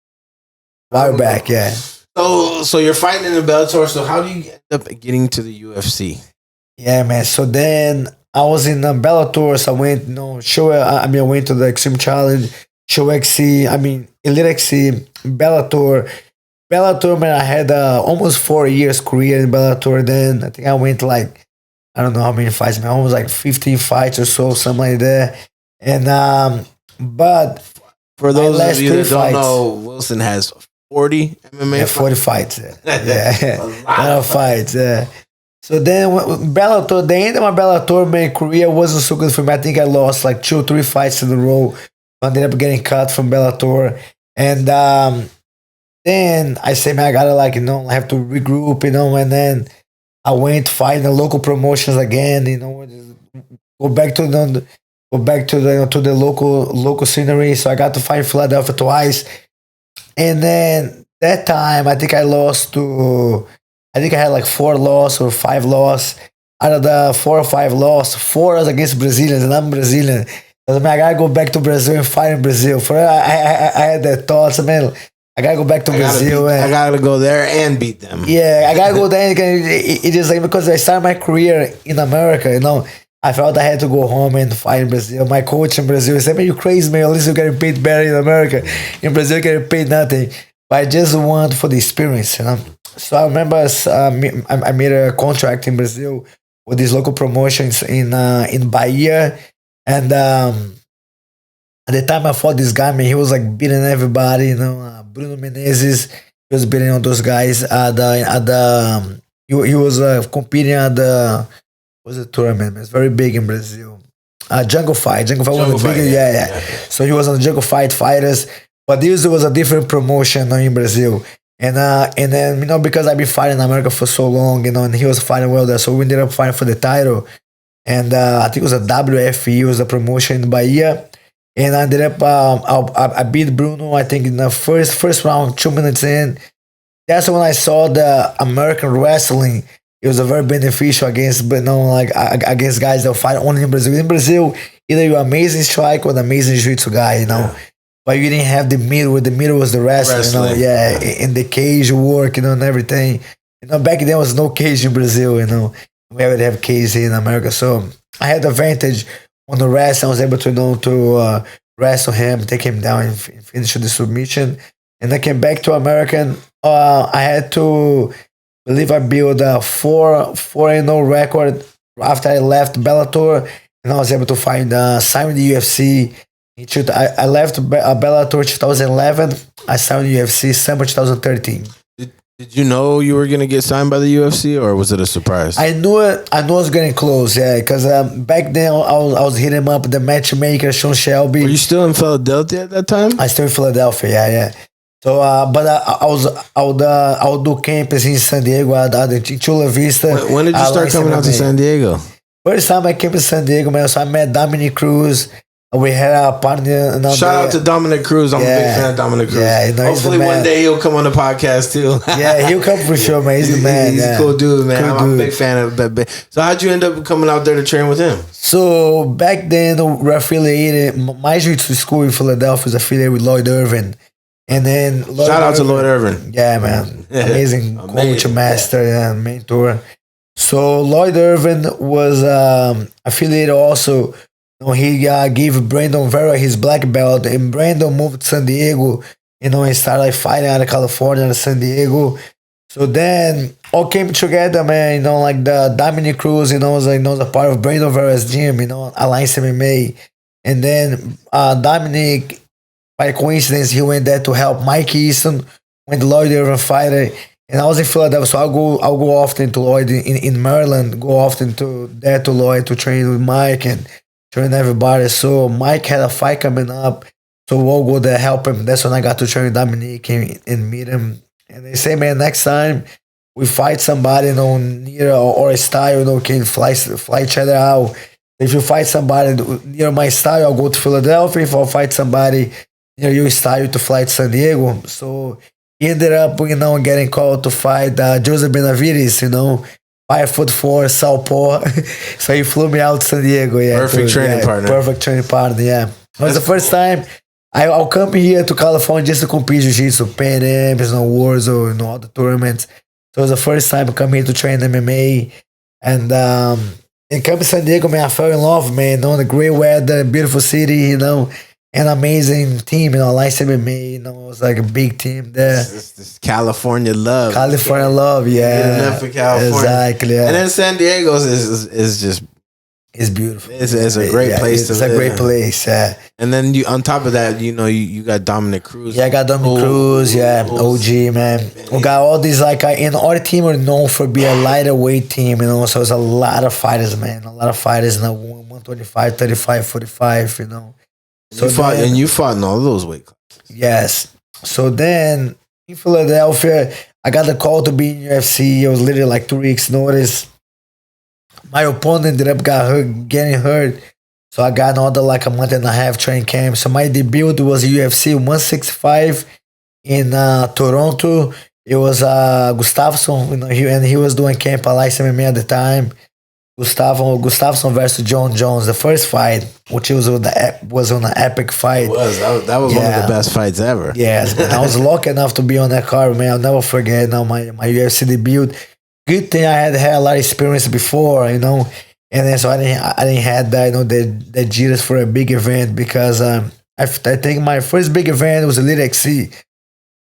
While back, yeah. So you're fighting in the Bellator. So how do you end up getting to the UFC? Yeah, man. So then I was in Bellator. So I went, I went to the Extreme Challenge, Show XC, Elite XC, Bellator. Bellator, man, I had almost 4 years career in Bellator. Then I think I went like, I don't know how many fights, man, almost like 15 fights or so, something like that. And but for those of you that don't know, Wilson has 40 MMA fights. 40 fights. Yeah. A lot of fights. Yeah. So then Bellator, the end of my Bellator career wasn't so good for me. I think I lost like 2 or 3 fights in a row. I ended up getting cut from Bellator. And then I said, man, I gotta I have to regroup, and then I went to fight the local promotions again, go back to the local scenery. So I got to fight Philadelphia twice. And then that time, I think I had like 4 losses or 5 losses. Out of the 4 or 5 losses, 4 was against Brazilians, and I'm Brazilian. I gotta go back to Brazil and fight in Brazil. I had that thought, man. I gotta go back to Brazil. I gotta go there and beat them. Yeah, I gotta go there. It just because I started my career in America, I felt I had to go home and fight in Brazil. My coach in Brazil said, man, you crazy, man. At least you're getting paid better in America. In Brazil, you're getting paid nothing. But I just want for the experience, So I remember I made a contract in Brazil with these local promotions in Bahia. And at the time I fought this guy, man, he was like beating everybody, Bruno Menezes, he was beating all those guys he was competing at the tournament, man. It's very big in Brazil. Jungle Fight one of the biggest, yeah. So he was on the Jungle Fight Fighters, but this was a different promotion in Brazil. And then because I've been fighting in America for so long, and he was fighting well there, so we ended up fighting for the title. And I think it was a WFE, it was a promotion in Bahia. And I ended up, I beat Bruno, I think in the first round, 2 minutes in. That's when I saw the American wrestling. It was a very beneficial against guys that fight only in Brazil. In Brazil, either you're an amazing striker or an amazing jiu-jitsu guy, But you didn't have the middle. The middle was the wrestling. Yeah, in the cage work, and everything. Back then there was no cage in Brazil, We would have cage here in America. So I had the advantage on the wrestling. I was able to wrestle him, take him down, and finish the submission. And I came back to America, and I had to believe I built a 4-0 record after I left Bellator, and I was able to sign with the UFC. I left Bellator 2011. I signed the UFC summer 2013. Did you know you were gonna get signed by the UFC, or was it a surprise? I knew it. I knew I was getting close. Yeah, because back then I was hitting up the matchmaker Sean Shelby. Were you still in Philadelphia at that time? I still in Philadelphia. Yeah. So, but I would do campus in San Diego, in Chula Vista. When did you start coming out to San Diego? First time I came to San Diego, man. So I met Dominic Cruz. We had a partner. Shout out to Dominic Cruz. I'm a big fan of Dominic Cruz. Yeah, hopefully one day he'll come on the podcast too. Yeah, he'll come for sure, man. He's the man. He's a cool dude, man. I'm a big fan of that. So how'd you end up coming out there to train with him? So back then, we're affiliated. My jiu-jitsu school in Philadelphia is affiliated with Lloyd Irvin. And then shout out to Lloyd Irvin. Yeah, man. Amazing coach, master, and mentor. So Lloyd Irvin was affiliated also he gave Brandon Vera his black belt, and Brandon moved to San Diego. And started like fighting out of California and San Diego. So then all came together, man. Like the Dominic Cruz, was a part of Brandon Vera's gym, Alliance MMA. And then Dominic, by coincidence, he went there to help Mike Easton when the Lloyd Irvin fighter. And I was in Philadelphia, so I'll go often to Lloyd in Maryland, go often to Lloyd to train with Mike and train everybody. So Mike had a fight coming up. So we'll go there, help him. That's when I got to train Dominique and meet him. And they say, man, next time we fight somebody, near or a style, can fly each other out. If you fight somebody near my style, I'll go to Philadelphia. If I'll fight somebody near your style, to fly to San Diego. So he ended up, getting called to fight Joseph Benavides, 5'4", southpaw. So he flew me out to San Diego. Yeah, perfect training partner. Perfect training partner. Yeah, it was the first time. I'll come here to California just to compete Jiu-Jitsu, Pan Ams, Wars, or all the tournaments. So it was the first time I come here to train MMA. And come to San Diego, man, I fell in love, man. The great weather, beautiful city, an amazing team, Alliance MMA, it was like a big team there. This California love. California love, yeah. Enough for California. Exactly, yeah. And then San Diego is just... It's beautiful. It's a great place to live. It's a great place, yeah. And then on top of that, you got Dominic Cruz. Yeah, I got Dominic Cruz, yeah. OG, man. We got all these, and our team are known for being a lighter weight team, so there's a lot of fighters, man. A lot of fighters in the 125, 35, 45, So you fought in all those weight classes. Yes. So then, in Philadelphia, I got the call to be in UFC. It was literally like 2 weeks' notice. My opponent ended up getting hurt. So I got another a month and a half training camp. So my debut was UFC 165 in Toronto. It was Gustafsson, he was doing camp at Lice MMA at the time. Gustafsson versus John Jones, the first fight, which was an epic fight. That was one of the best fights ever. Yes, man. I was lucky enough to be on that card, man. I'll never forget my UFC debut. Good thing I had a lot of experience before, and then so I didn't have that, the jitters for a big event, because I think my first big event was a Little XC.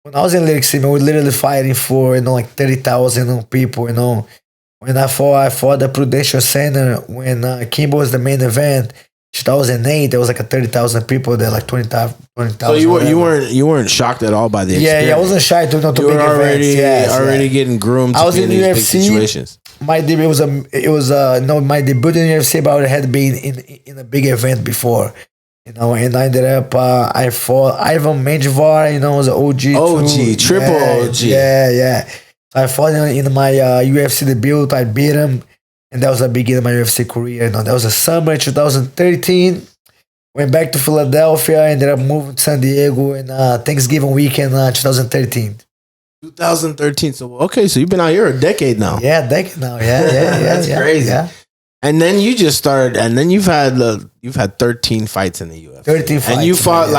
When I was in Little XC, we were literally fighting for 30,000 people. When I fought the Prudential Center when Kimbo was the main event. 2008, there was 30,000 people there, 20,000. So you weren't shocked at all by the experience? Yeah, I wasn't shy to big events. Yes, already getting groomed to be in these big situations. My debut was my debut in UFC, but I had been in a big event before, and I ended up I fought Ivan Menjivar, was an OG, triple OG. Yeah. So I fought in my UFC debut. I beat him. And that was the beginning of my UFC career. That was the summer 2013. Went back to Philadelphia. Ended up moving to San Diego in Thanksgiving weekend 2013. 2013. So you've been out here a decade now. Yeah, a decade now. Yeah. That's crazy. Yeah. And then you just started. And then you've had 13 fights in the UFC. 13 fights. And you fought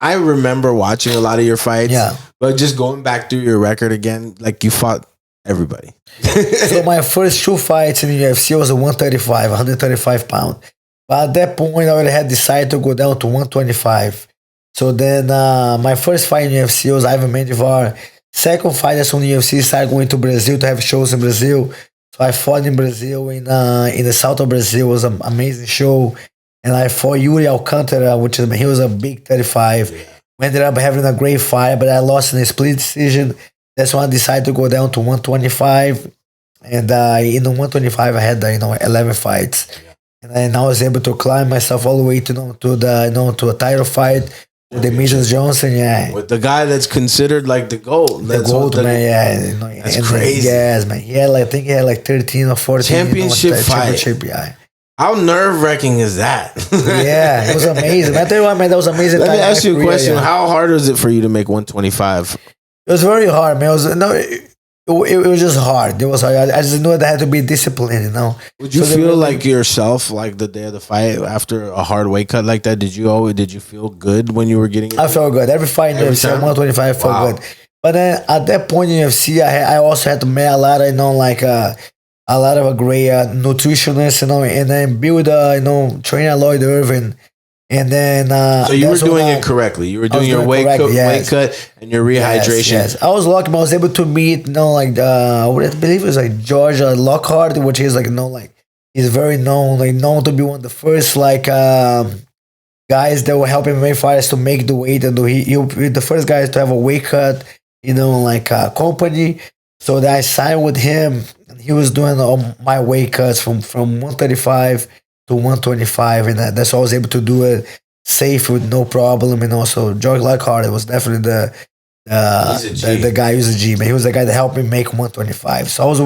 I remember watching a lot of your fights. Yeah. But just going back through your record again, you fought everybody. So my first 2 fights in the UFC was a 135 pound. But at that point, I already had decided to go down to 125. So then my first fight in the UFC was Ivan Menjivar. Second fight, that's when the UFC started going to Brazil to have shows in Brazil. So I fought in Brazil, in the south of Brazil. It was an amazing show. And I fought Yuri Alcantara, he was a big 35. Yeah. We ended up having a great fight, but I lost in a split decision. That's when I decided to go down to 125. And in the 125, I had 11 fights. Yeah. And then I was able to climb myself all the way to a title fight with Demetrious Johnson. Yeah, with the guy that's considered the GOAT. The GOAT, man. Yeah, that's crazy. Yes, man. I think he had 13 or 14 championship fight. Yeah. How nerve-wracking is that? Yeah, it was amazing. I tell you what, man, that was amazing. Let me ask you a question. Yeah. How hard was it for you to make 125? It was very hard, man. It was just hard. It was hard. I just knew that I had to be disciplined, Would you feel like yourself, the day of the fight, after a hard weight cut like that? Did you feel good when you were getting it? I felt good. Every fight in UFC, 125, I felt good. But then at that point in UFC, I also had to make a lot of, a lot of a great nutritionists, and then build, trainer Lloyd Irvin. And then so you were doing it correctly. You were doing your weight cut and your rehydration. Yes. I was lucky. I was able to meet, what I believe it was like George Lockhart, which is he's very known to be one of the first guys that were helping MMA fighters to make the weight, and he the first guys to have a weight cut, company. So that I signed with him, and he was doing all my weight cuts from 135 to 125, and that's how I was able to do it safe with no problem. And also George Lockhart was definitely the guy who's a G, man. He was the guy that helped me make 125. So I was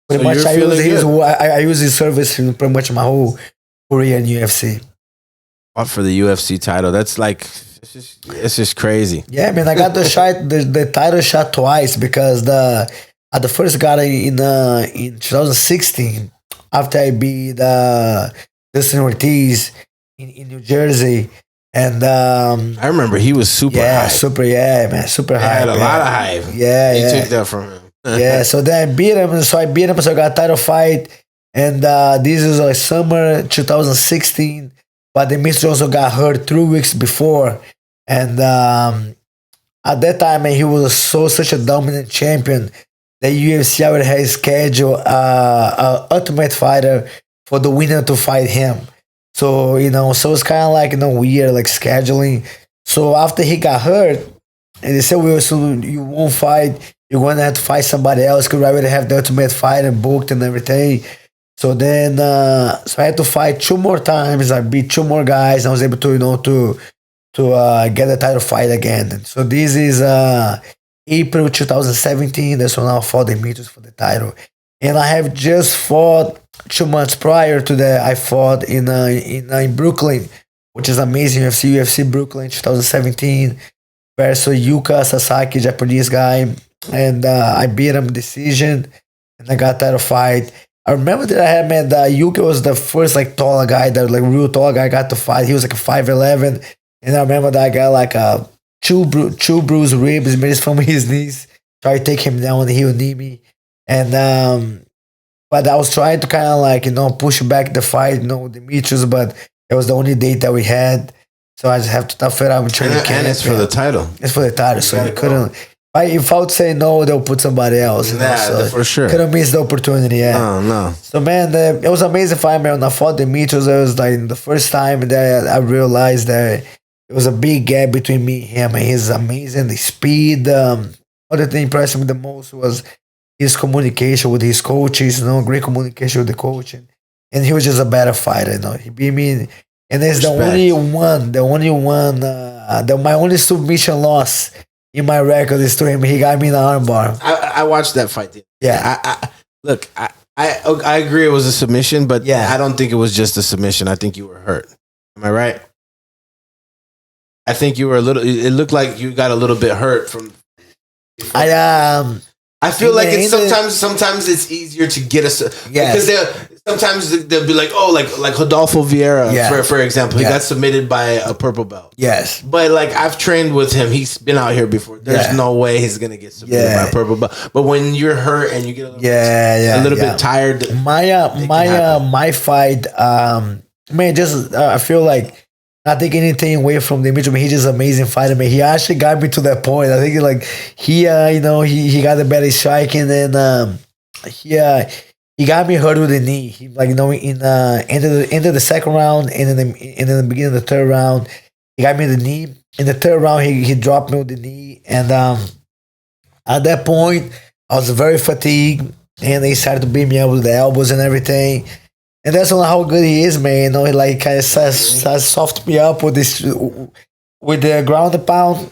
pretty much I use his service in pretty much my whole career in UFC. Fought for the UFC title. That's it's just crazy. Yeah, man. I got the title shot twice because the first got it in 2016. After I beat Dustin Ortiz in New Jersey, and I remember he was super high. Super high. Had a lot of hype. Yeah, he took that from him. Yeah, so then I beat him, so I got a title fight, and this is like summer 2016. But Demetrious also got hurt 3 weeks before, and at that time, man, he was such a dominant champion. The UFC already has scheduled a Ultimate Fighter for the winner to fight him. So, so it's kind of weird, scheduling. So after he got hurt, and they said, you won't fight, you're going to have to fight somebody else because we already have the Ultimate Fighter booked and everything. So then, so I had to fight 2 more times. I beat 2 more guys. I was able to get a title fight again. And so this is April 2017, that's when I fought Demetrious for the title. And I have just fought 2 months prior to that. I fought in Brooklyn, which is amazing. UFC Brooklyn 2017 versus Yuka Sasaki, Japanese guy. And I beat him decision, and I got that fight. I remember that I had, man, Yuka was the first taller guy, real tall guy I got to fight. He was a 5'11", and I remember that I got a two bruised ribs made from his knees. Tried to take him down and he would knee me. And but I was trying to kind of push back the fight, Demetrious, but it was the only date that we had. So I just have to tough it out and train. And it's for the title. It's for the title, so I couldn't. If I would say no, they'll put somebody else. So for sure. Couldn't miss the opportunity, yeah. Oh, no. So, man, it was an amazing fight, man. When I fought Demetrious, it was the first time that I realized that it was a big gap between me and him. And he's amazing. The speed. Other thing impressed me the most was his communication with his coaches. Great communication with the coach. And he was just a better fighter. He beat me. And it's the only one. My only submission loss in my record is to him. He got me in the armbar. I watched that fight. Yeah. I agree it was a submission, but yeah. I don't think it was just a submission. I think you were hurt. Am I right? I think you were it looked like you got a little bit hurt from. I feel like it's sometimes it's easier to get because sometimes they'll be like, oh, like Rodolfo Vieira, for example, he got submitted by a purple belt. Yes, but I've trained with him. He's been out here before. There's no way he's gonna get submitted by a purple belt. But when you're hurt and you get a little bit tired, my fight, man, just I feel like. Not taking anything away from Demetrious, but he's just an amazing fighter, man. He actually got me to that point. I think he got the better striking, and he got me hurt with the knee. He end of the second round and in the beginning of the third round, he got me the knee. In the third round, he dropped me with the knee, and at that point, I was very fatigued, and they started to beat me up with the elbows and everything. And that's how good he is, man. He kind of soft me up with the ground and pound.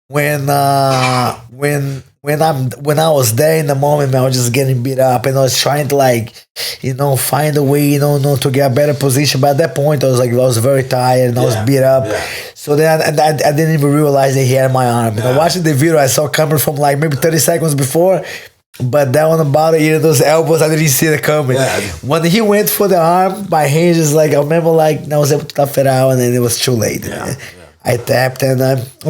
When I was there in the moment, man, I was just getting beat up, and I was trying to find a way, to get a better position. But at that point, I was very tired and I was beat up. Yeah. So then I didn't even realize that he had my arm. And I watched the video, I saw coming from maybe 30 seconds before. But that one about those elbows, I didn't see it coming. Yeah. When he went for the arm, my hand just I remember I was able to tough it out, and then it was too late. Yeah. I tapped, and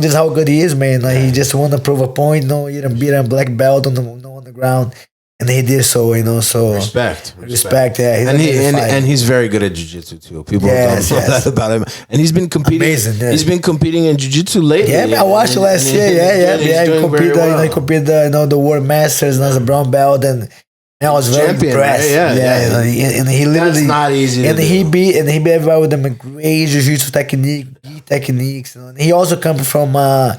just how good he is, man. He just want to prove a point. He didn't beat a black belt on the ground. and he did so, you know. So Respect. yeah. And he's very good at jiu-jitsu too. People don't know that about him. And he's been competing. Amazing, yeah. He's been competing in jiu-jitsu lately. Yeah, man, I watched it last year. He competed the World Masters and as a brown belt, and I was very impressed. Right? And he literally, that's not easy. He beat everybody with them great jiu-jitsu techniques. You know? And he also comes from a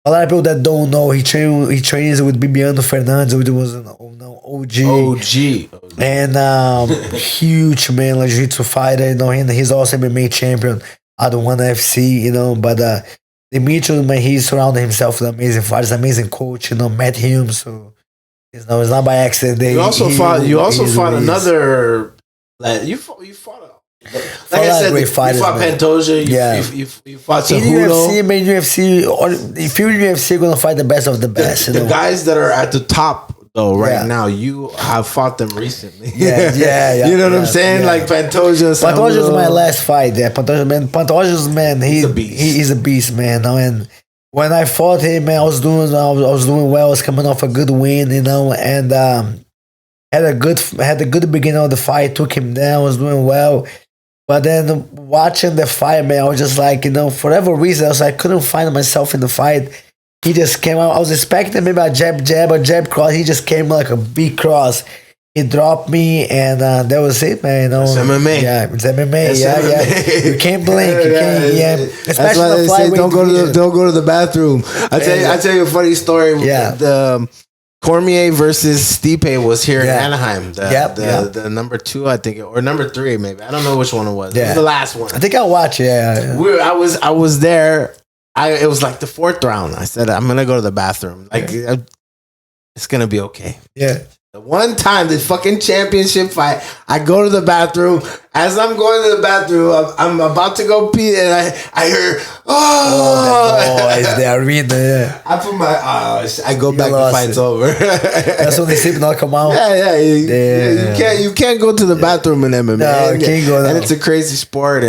lot of people that don't know. He trains with Bibiano Fernandes, which was an OG. And huge man, like jiu-jitsu fighter. You know, and he's also MMA champion out of ONE FC. You know, but Demetrious, man, he surrounded himself with amazing fighters, amazing coach. You know, Matt Hume. So. It's not by accident. You also fought another. Like, you fought. Like I said, you fought Pantoja. You fought Cejudo. In UFC, or if you're in UFC, you're gonna fight the best of the best. The guys that are at the top though right now, you have fought them recently. Yeah. You know what I'm saying? Yeah. Like Pantoja. Pantoja's my last fight. Yeah, Pantoja's man. He's a beast. He's a beast, man. And when I fought him, man, I was doing well. I was coming off a good win, you know, and had a good beginning of the fight. Took him down. I was doing well, but then watching the fight, man, I was just like, you know, for whatever reason, I couldn't find myself in the fight. He just came out. I was expecting maybe a jab cross. He just came like a big cross. He dropped me, and that was it, man. You know, it's MMA. Yeah, it's MMA. Yeah. You can't blink. You can't. Yeah, especially that's why they say don't go to the bathroom. I tell you a funny story. Yeah. The Cormier versus Stipe was here in Anaheim. The number 2, I think, or number 3, maybe. I don't know which one it was. It was the last one. I think I'll watch it. Yeah. I was there. It was like the 4th round. I said I'm gonna go to the bathroom. Like it's gonna be okay. Yeah. The one time, the fucking championship fight, I go to the bathroom. As I'm going to the bathroom, I'm about to go pee, and I hear, it's the arena. Yeah. I put my, I go back. The fight's over. That's when they sleep not come out. You can't go to the bathroom in MMA. No, you can't go. And it's a crazy sport,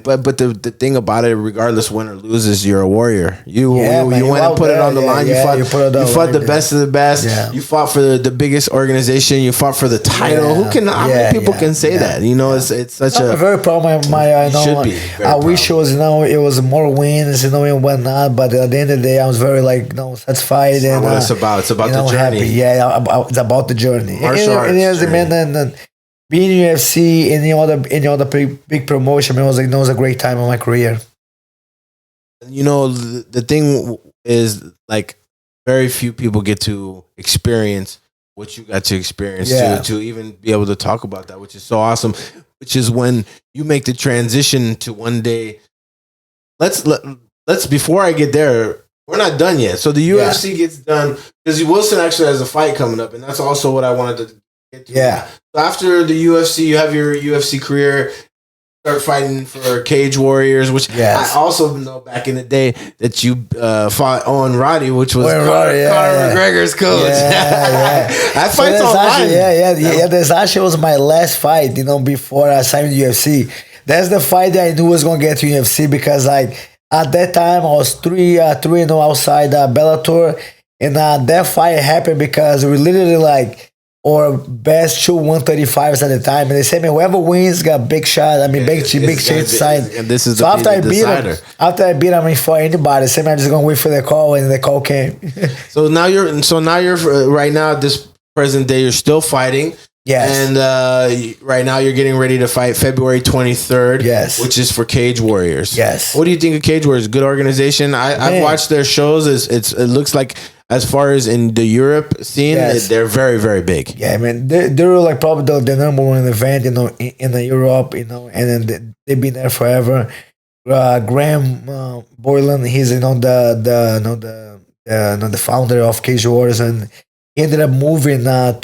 but the thing about it, regardless win or loses, you're a warrior. You went and put it on the line. You fought the best of the best. Yeah. You fought for the biggest organization. You fought for the title. How many people can say that? You know, it's such a very proud of I wish it was, it was more wins, and whatnot. But at the end of the day, I was very satisfied. It's not what it's about. It's about the journey. Happy. Yeah, it's about the journey. Martial arts. It is, man. Being in UFC, any other big promotion, it was a great time of my career. You know, the thing is, like, very few people get to experience what you got to experience to even be able to talk about that, which is so awesome. Which is when you make the transition to one day. Let's before I get there, we're not done yet. So the UFC gets done because Wilson actually has a fight coming up, and that's also what I wanted to get to. Yeah. After the UFC, you have your UFC career, start fighting for Cage Warriors, which I also know back in the day that you fought Owen Roddy, which was Conor McGregor's coach. That fight's online. This actually was my last fight, before I signed the UFC. That's the fight that I knew was going to get to UFC because, like, at that time, I was 3-0 outside Bellator, and that fight happened because we literally, or best 2 135s at the time, and they said, man, whoever wins got big shot. Big chance to sign. And this is after I beat him, for anybody, they said, man, I'm just gonna wait for the call, and the call came. so now you're right now at this present day, you're still fighting. Yes. And right now you're getting ready to fight February 23rd. Yes. Which is for Cage Warriors. Yes. What do you think of Cage Warriors? Good organization. I've watched their shows. It looks like, as far as in the Europe scene, they're very, very big. Yeah, they're like probably the number one event, in Europe, and then they've been there forever. Graham Boylan, he's the founder of Cage Warriors, and he ended up moving to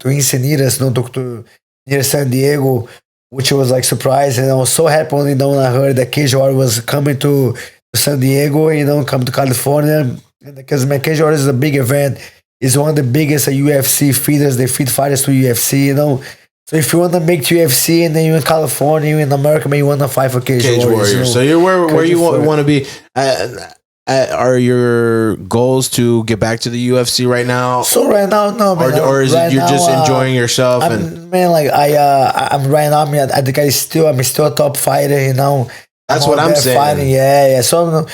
Encinitas, to near San Diego, which was like surprising. I was so happy when I heard that Cage Warriors was coming to San Diego, come to California. Because Cage Warriors is a big event. It's one of the biggest UFC feeders. They feed fighters to UFC, So if you want to make UFC and then you're in California, you're in America, maybe you want to fight for Cage Warriors. So you're where you want to be. are your goals to get back to the UFC right now? So right now, no, man. Or is right it you're now, just enjoying yourself? Man, like I'm right now. I mean, I think I'm still a top fighter. You know, That's what I'm saying. Fighting. Yeah. So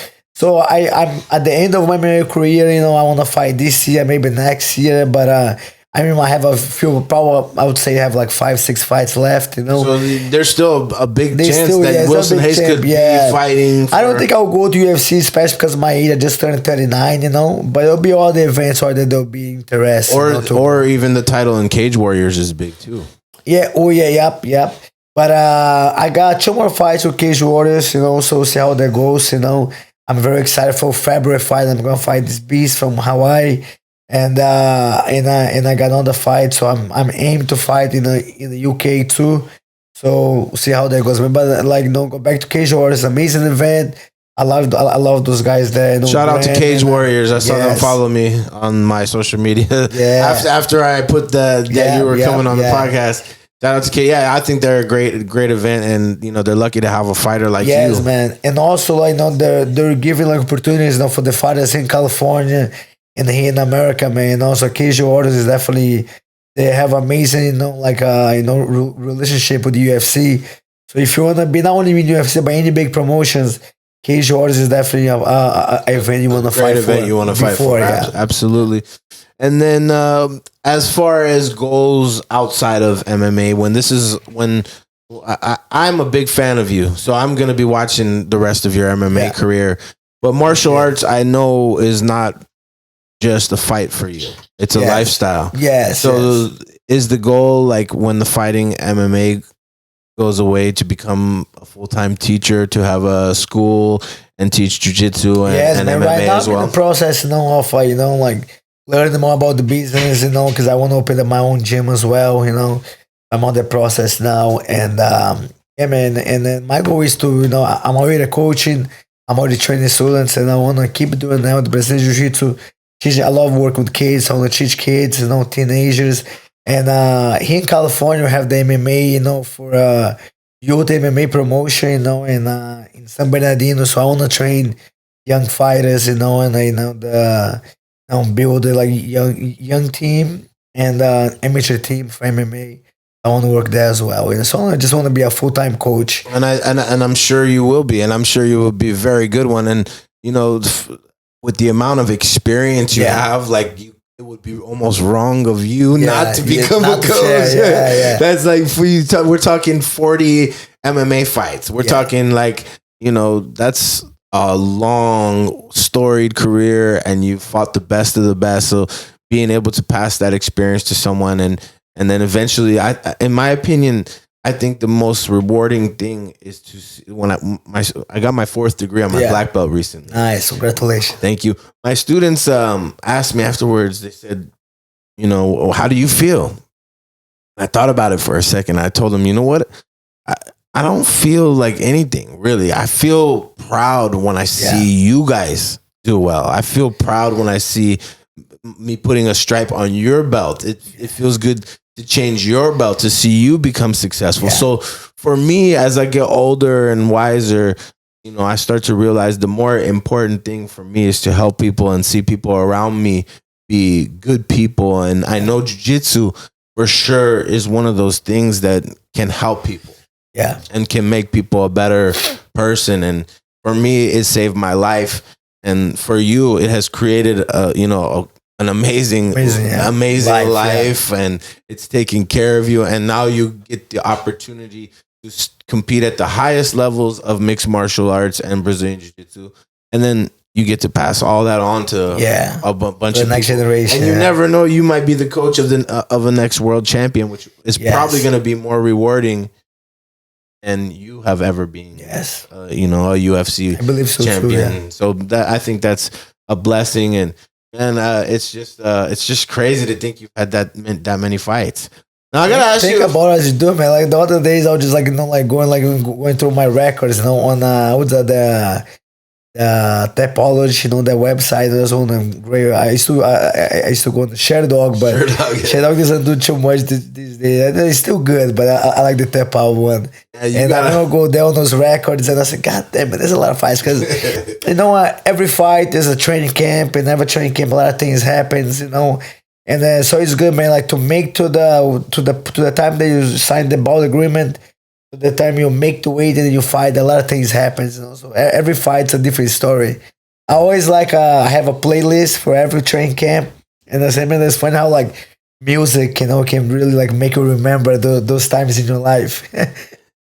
I'm at the end of my career. You know, I want to fight this year, maybe next year. But I mean, I have a few. Probably, I would say, I have like 5-6 fights left. You know, so there's still a big chance that Wilson Hayes could be fighting. I don't think I'll go to UFC, especially because my age, I just turned 39. You know, but it'll be all the events or that they'll be interested. Or even the title in Cage Warriors is big too. Yeah. Oh yeah. Yep. But I got 2 more fights with Cage Warriors. You know, so see how that goes. You know, I'm very excited for February fight. I'm gonna fight this beast from Hawaii. And I got another fight, so I'm aimed to fight in the UK too. So we'll see how that goes. But like, go back to Cage Warriors, amazing event. I love those guys there. You know, shout out to Cage Warriors. I saw them follow me on my social media. Yeah. After I put that you were coming on the podcast. Shout out to Cage. Yeah, I think they're a great event, and you know they're lucky to have a fighter like you. Yes, man. And also, like, they're giving like opportunities for the fighters in California. And here in America, man, so Cage Warriors is definitely, they have amazing, relationship with the UFC. So if you want to be not only in UFC but any big promotions, Cage Warriors is definitely a event you want to fight for. Great event you want to fight for. Yeah. Absolutely. And then as far as goals outside of MMA, I'm a big fan of you, so I'm going to be watching the rest of your MMA career. But martial arts, I know, is not just a fight for you. It's a lifestyle. Yes. So is the goal, like, when the fighting MMA goes away, to become a full-time teacher, to have a school and teach jiu-jitsu and MMA right now as well? I'm in the process, of like learning more about the business, because I want to open up my own gym as well. I'm on the process now, and man, and then my goal is to, I'm already coaching, I'm already training students, and I want to keep doing that with the Brazilian Jiu-Jitsu. I love working with kids. I want to teach kids, teenagers. And here in California, we have the MMA, for youth MMA promotion, in San Bernardino. So I want to train young fighters, and build a young team and amateur team for MMA. I want to work there as well. So I just want to be a full-time coach. And I'm sure you will be, and I'm sure you will be a very good one. And with the amount of experience you have, like, it would be almost wrong of you not to become a coach. That's like, we're talking 40 MMA fights. We're talking like, that's a long, storied career, and you fought the best of the best. So being able to pass that experience to someone, and then eventually, in my opinion, I think the most rewarding thing is to see, when I got my 4th degree on my black belt recently. Nice, congratulations! Thank you. My students asked me afterwards. They said, how do you feel? I thought about it for a second. I told them, you know what? I don't feel like anything, really. I feel proud when I see you guys do well. I feel proud when I see me putting a stripe on your belt. It feels good to change your belt, to see you become successful. So for me, as I get older and wiser, I start to realize the more important thing for me is to help people and see people around me be good people. And I know jiu-jitsu for sure is one of those things that can help people. Yeah. And can make people a better person. And for me, it saved my life. And for you, it has created an amazing life, and it's taking care of you. And now you get the opportunity to compete at the highest levels of mixed martial arts and Brazilian Jiu-Jitsu. And then you get to pass all that on to a bunch of next people. Generation. And you never know, you might be the coach of a next world champion, which is probably going to be more rewarding than you have ever been. Yes. A UFC champion. So that, I think that's a blessing, and it's just crazy to think you've had that many fights. Now I gotta ask you about it as you do, man. Like the other days, I was just going through my records, on Tapology, that website was on a great. I used to go on the Sherdog, but Sherdog doesn't do too much these days. It's still good, but I like the Tapal one. Yeah, and I don't go down those records, and I said, God damn it, there's a lot of fights because you know what? Every fight is a training camp, and every training camp, a lot of things happens, And so it's good, man. Like to make to the time that you sign the ball agreement. The time you make the weight and you fight, a lot of things happens. So every fight's a different story. I always I have a playlist for every training camp, and I say, man, it's funny how music, can really make you remember those times in your life.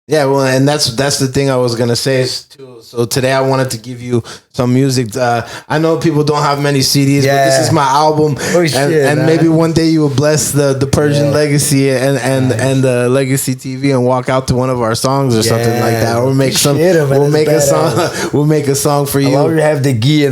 Yeah, well, and that's the thing I was gonna say too. So today I wanted to give you some music. I know people don't have many CDs, but this is my album, and maybe one day you will bless the Persian Legacy and the Legacy TV and walk out to one of our songs or something like that, or make some. We'll make a song. We'll make a song for you. I love you have the gi, I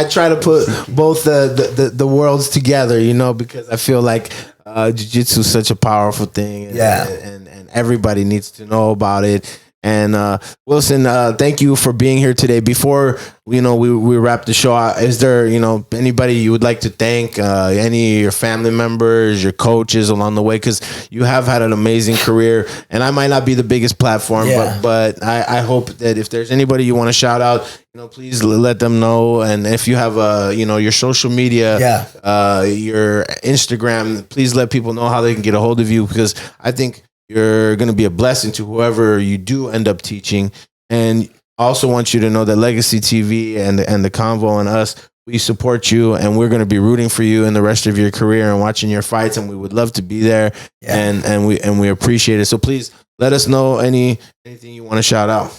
try to put both the worlds together, because I feel like jiu-jitsu is such a powerful thing, and everybody needs to know about it. And Wilson, thank you for being here today. Before we wrap the show, is there anybody you would like to thank? Any of your family members, your coaches along the way? Because you have had an amazing career, and I might not be the biggest platform, but I hope that if there's anybody you want to shout out, please let them know. And if you have your social media, your Instagram, please let people know how they can get a hold of you, because I think you're going to be a blessing to whoever you do end up teaching. And also want you to know that Legacy TV and the Convo and us, we support you, and we're going to be rooting for you in the rest of your career and watching your fights. And we would love to be there, and we appreciate it. So please let us know anything you want to shout out.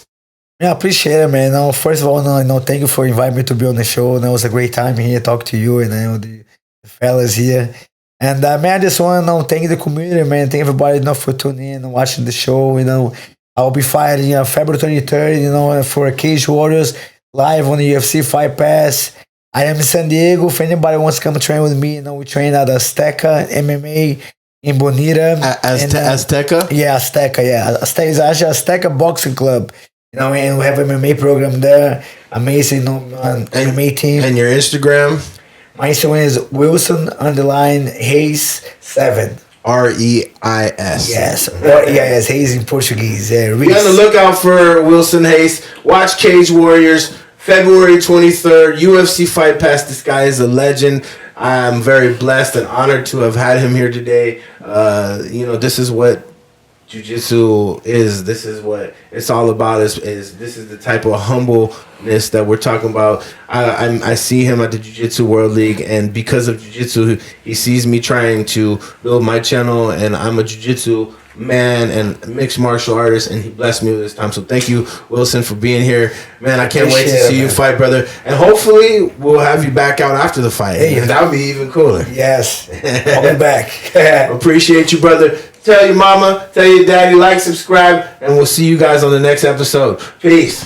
Yeah, I appreciate it, man. First of all, thank you for inviting me to be on the show. It was a great time here, talk to you and the fellas here. And man, I just want to thank the community, man. Thank everybody for tuning in and watching the show. I'll be fighting February 23rd, for Cage Warriors live on the UFC Fight Pass. I am in San Diego. If anybody wants to come train with me, we train at Azteca MMA in Bonita. Azteca? Yeah, Azteca. Yeah, Azteca is actually Azteca Boxing Club. And we have an MMA program there. Amazing MMA team. And your Instagram? My Instagram is Wilson_Reis7. Reis. Yes. Yes, Reis in Portuguese. Reis. Be on the lookout for Wilson Reis. Watch Cage Warriors, February 23rd, UFC Fight Pass. This guy is a legend. I'm very blessed and honored to have had him here today. This is what Jiu-Jitsu is. This is what it's all about. This is the type of humbleness that we're talking about. I see him at the Jiu-Jitsu World League, and because of Jiu-Jitsu, he sees me trying to build my channel, and I'm a Jiu-Jitsu man and mixed martial artist, and he blessed me with this time. So thank you, Wilson, for being here, man. I can't wait to see you fight, brother, and hopefully we'll have you back out after the fight. And that would be even cooler. Yes, I'll be back. Appreciate you, brother. Tell your mama, tell your daddy, like, subscribe, and we'll see you guys on the next episode. Peace.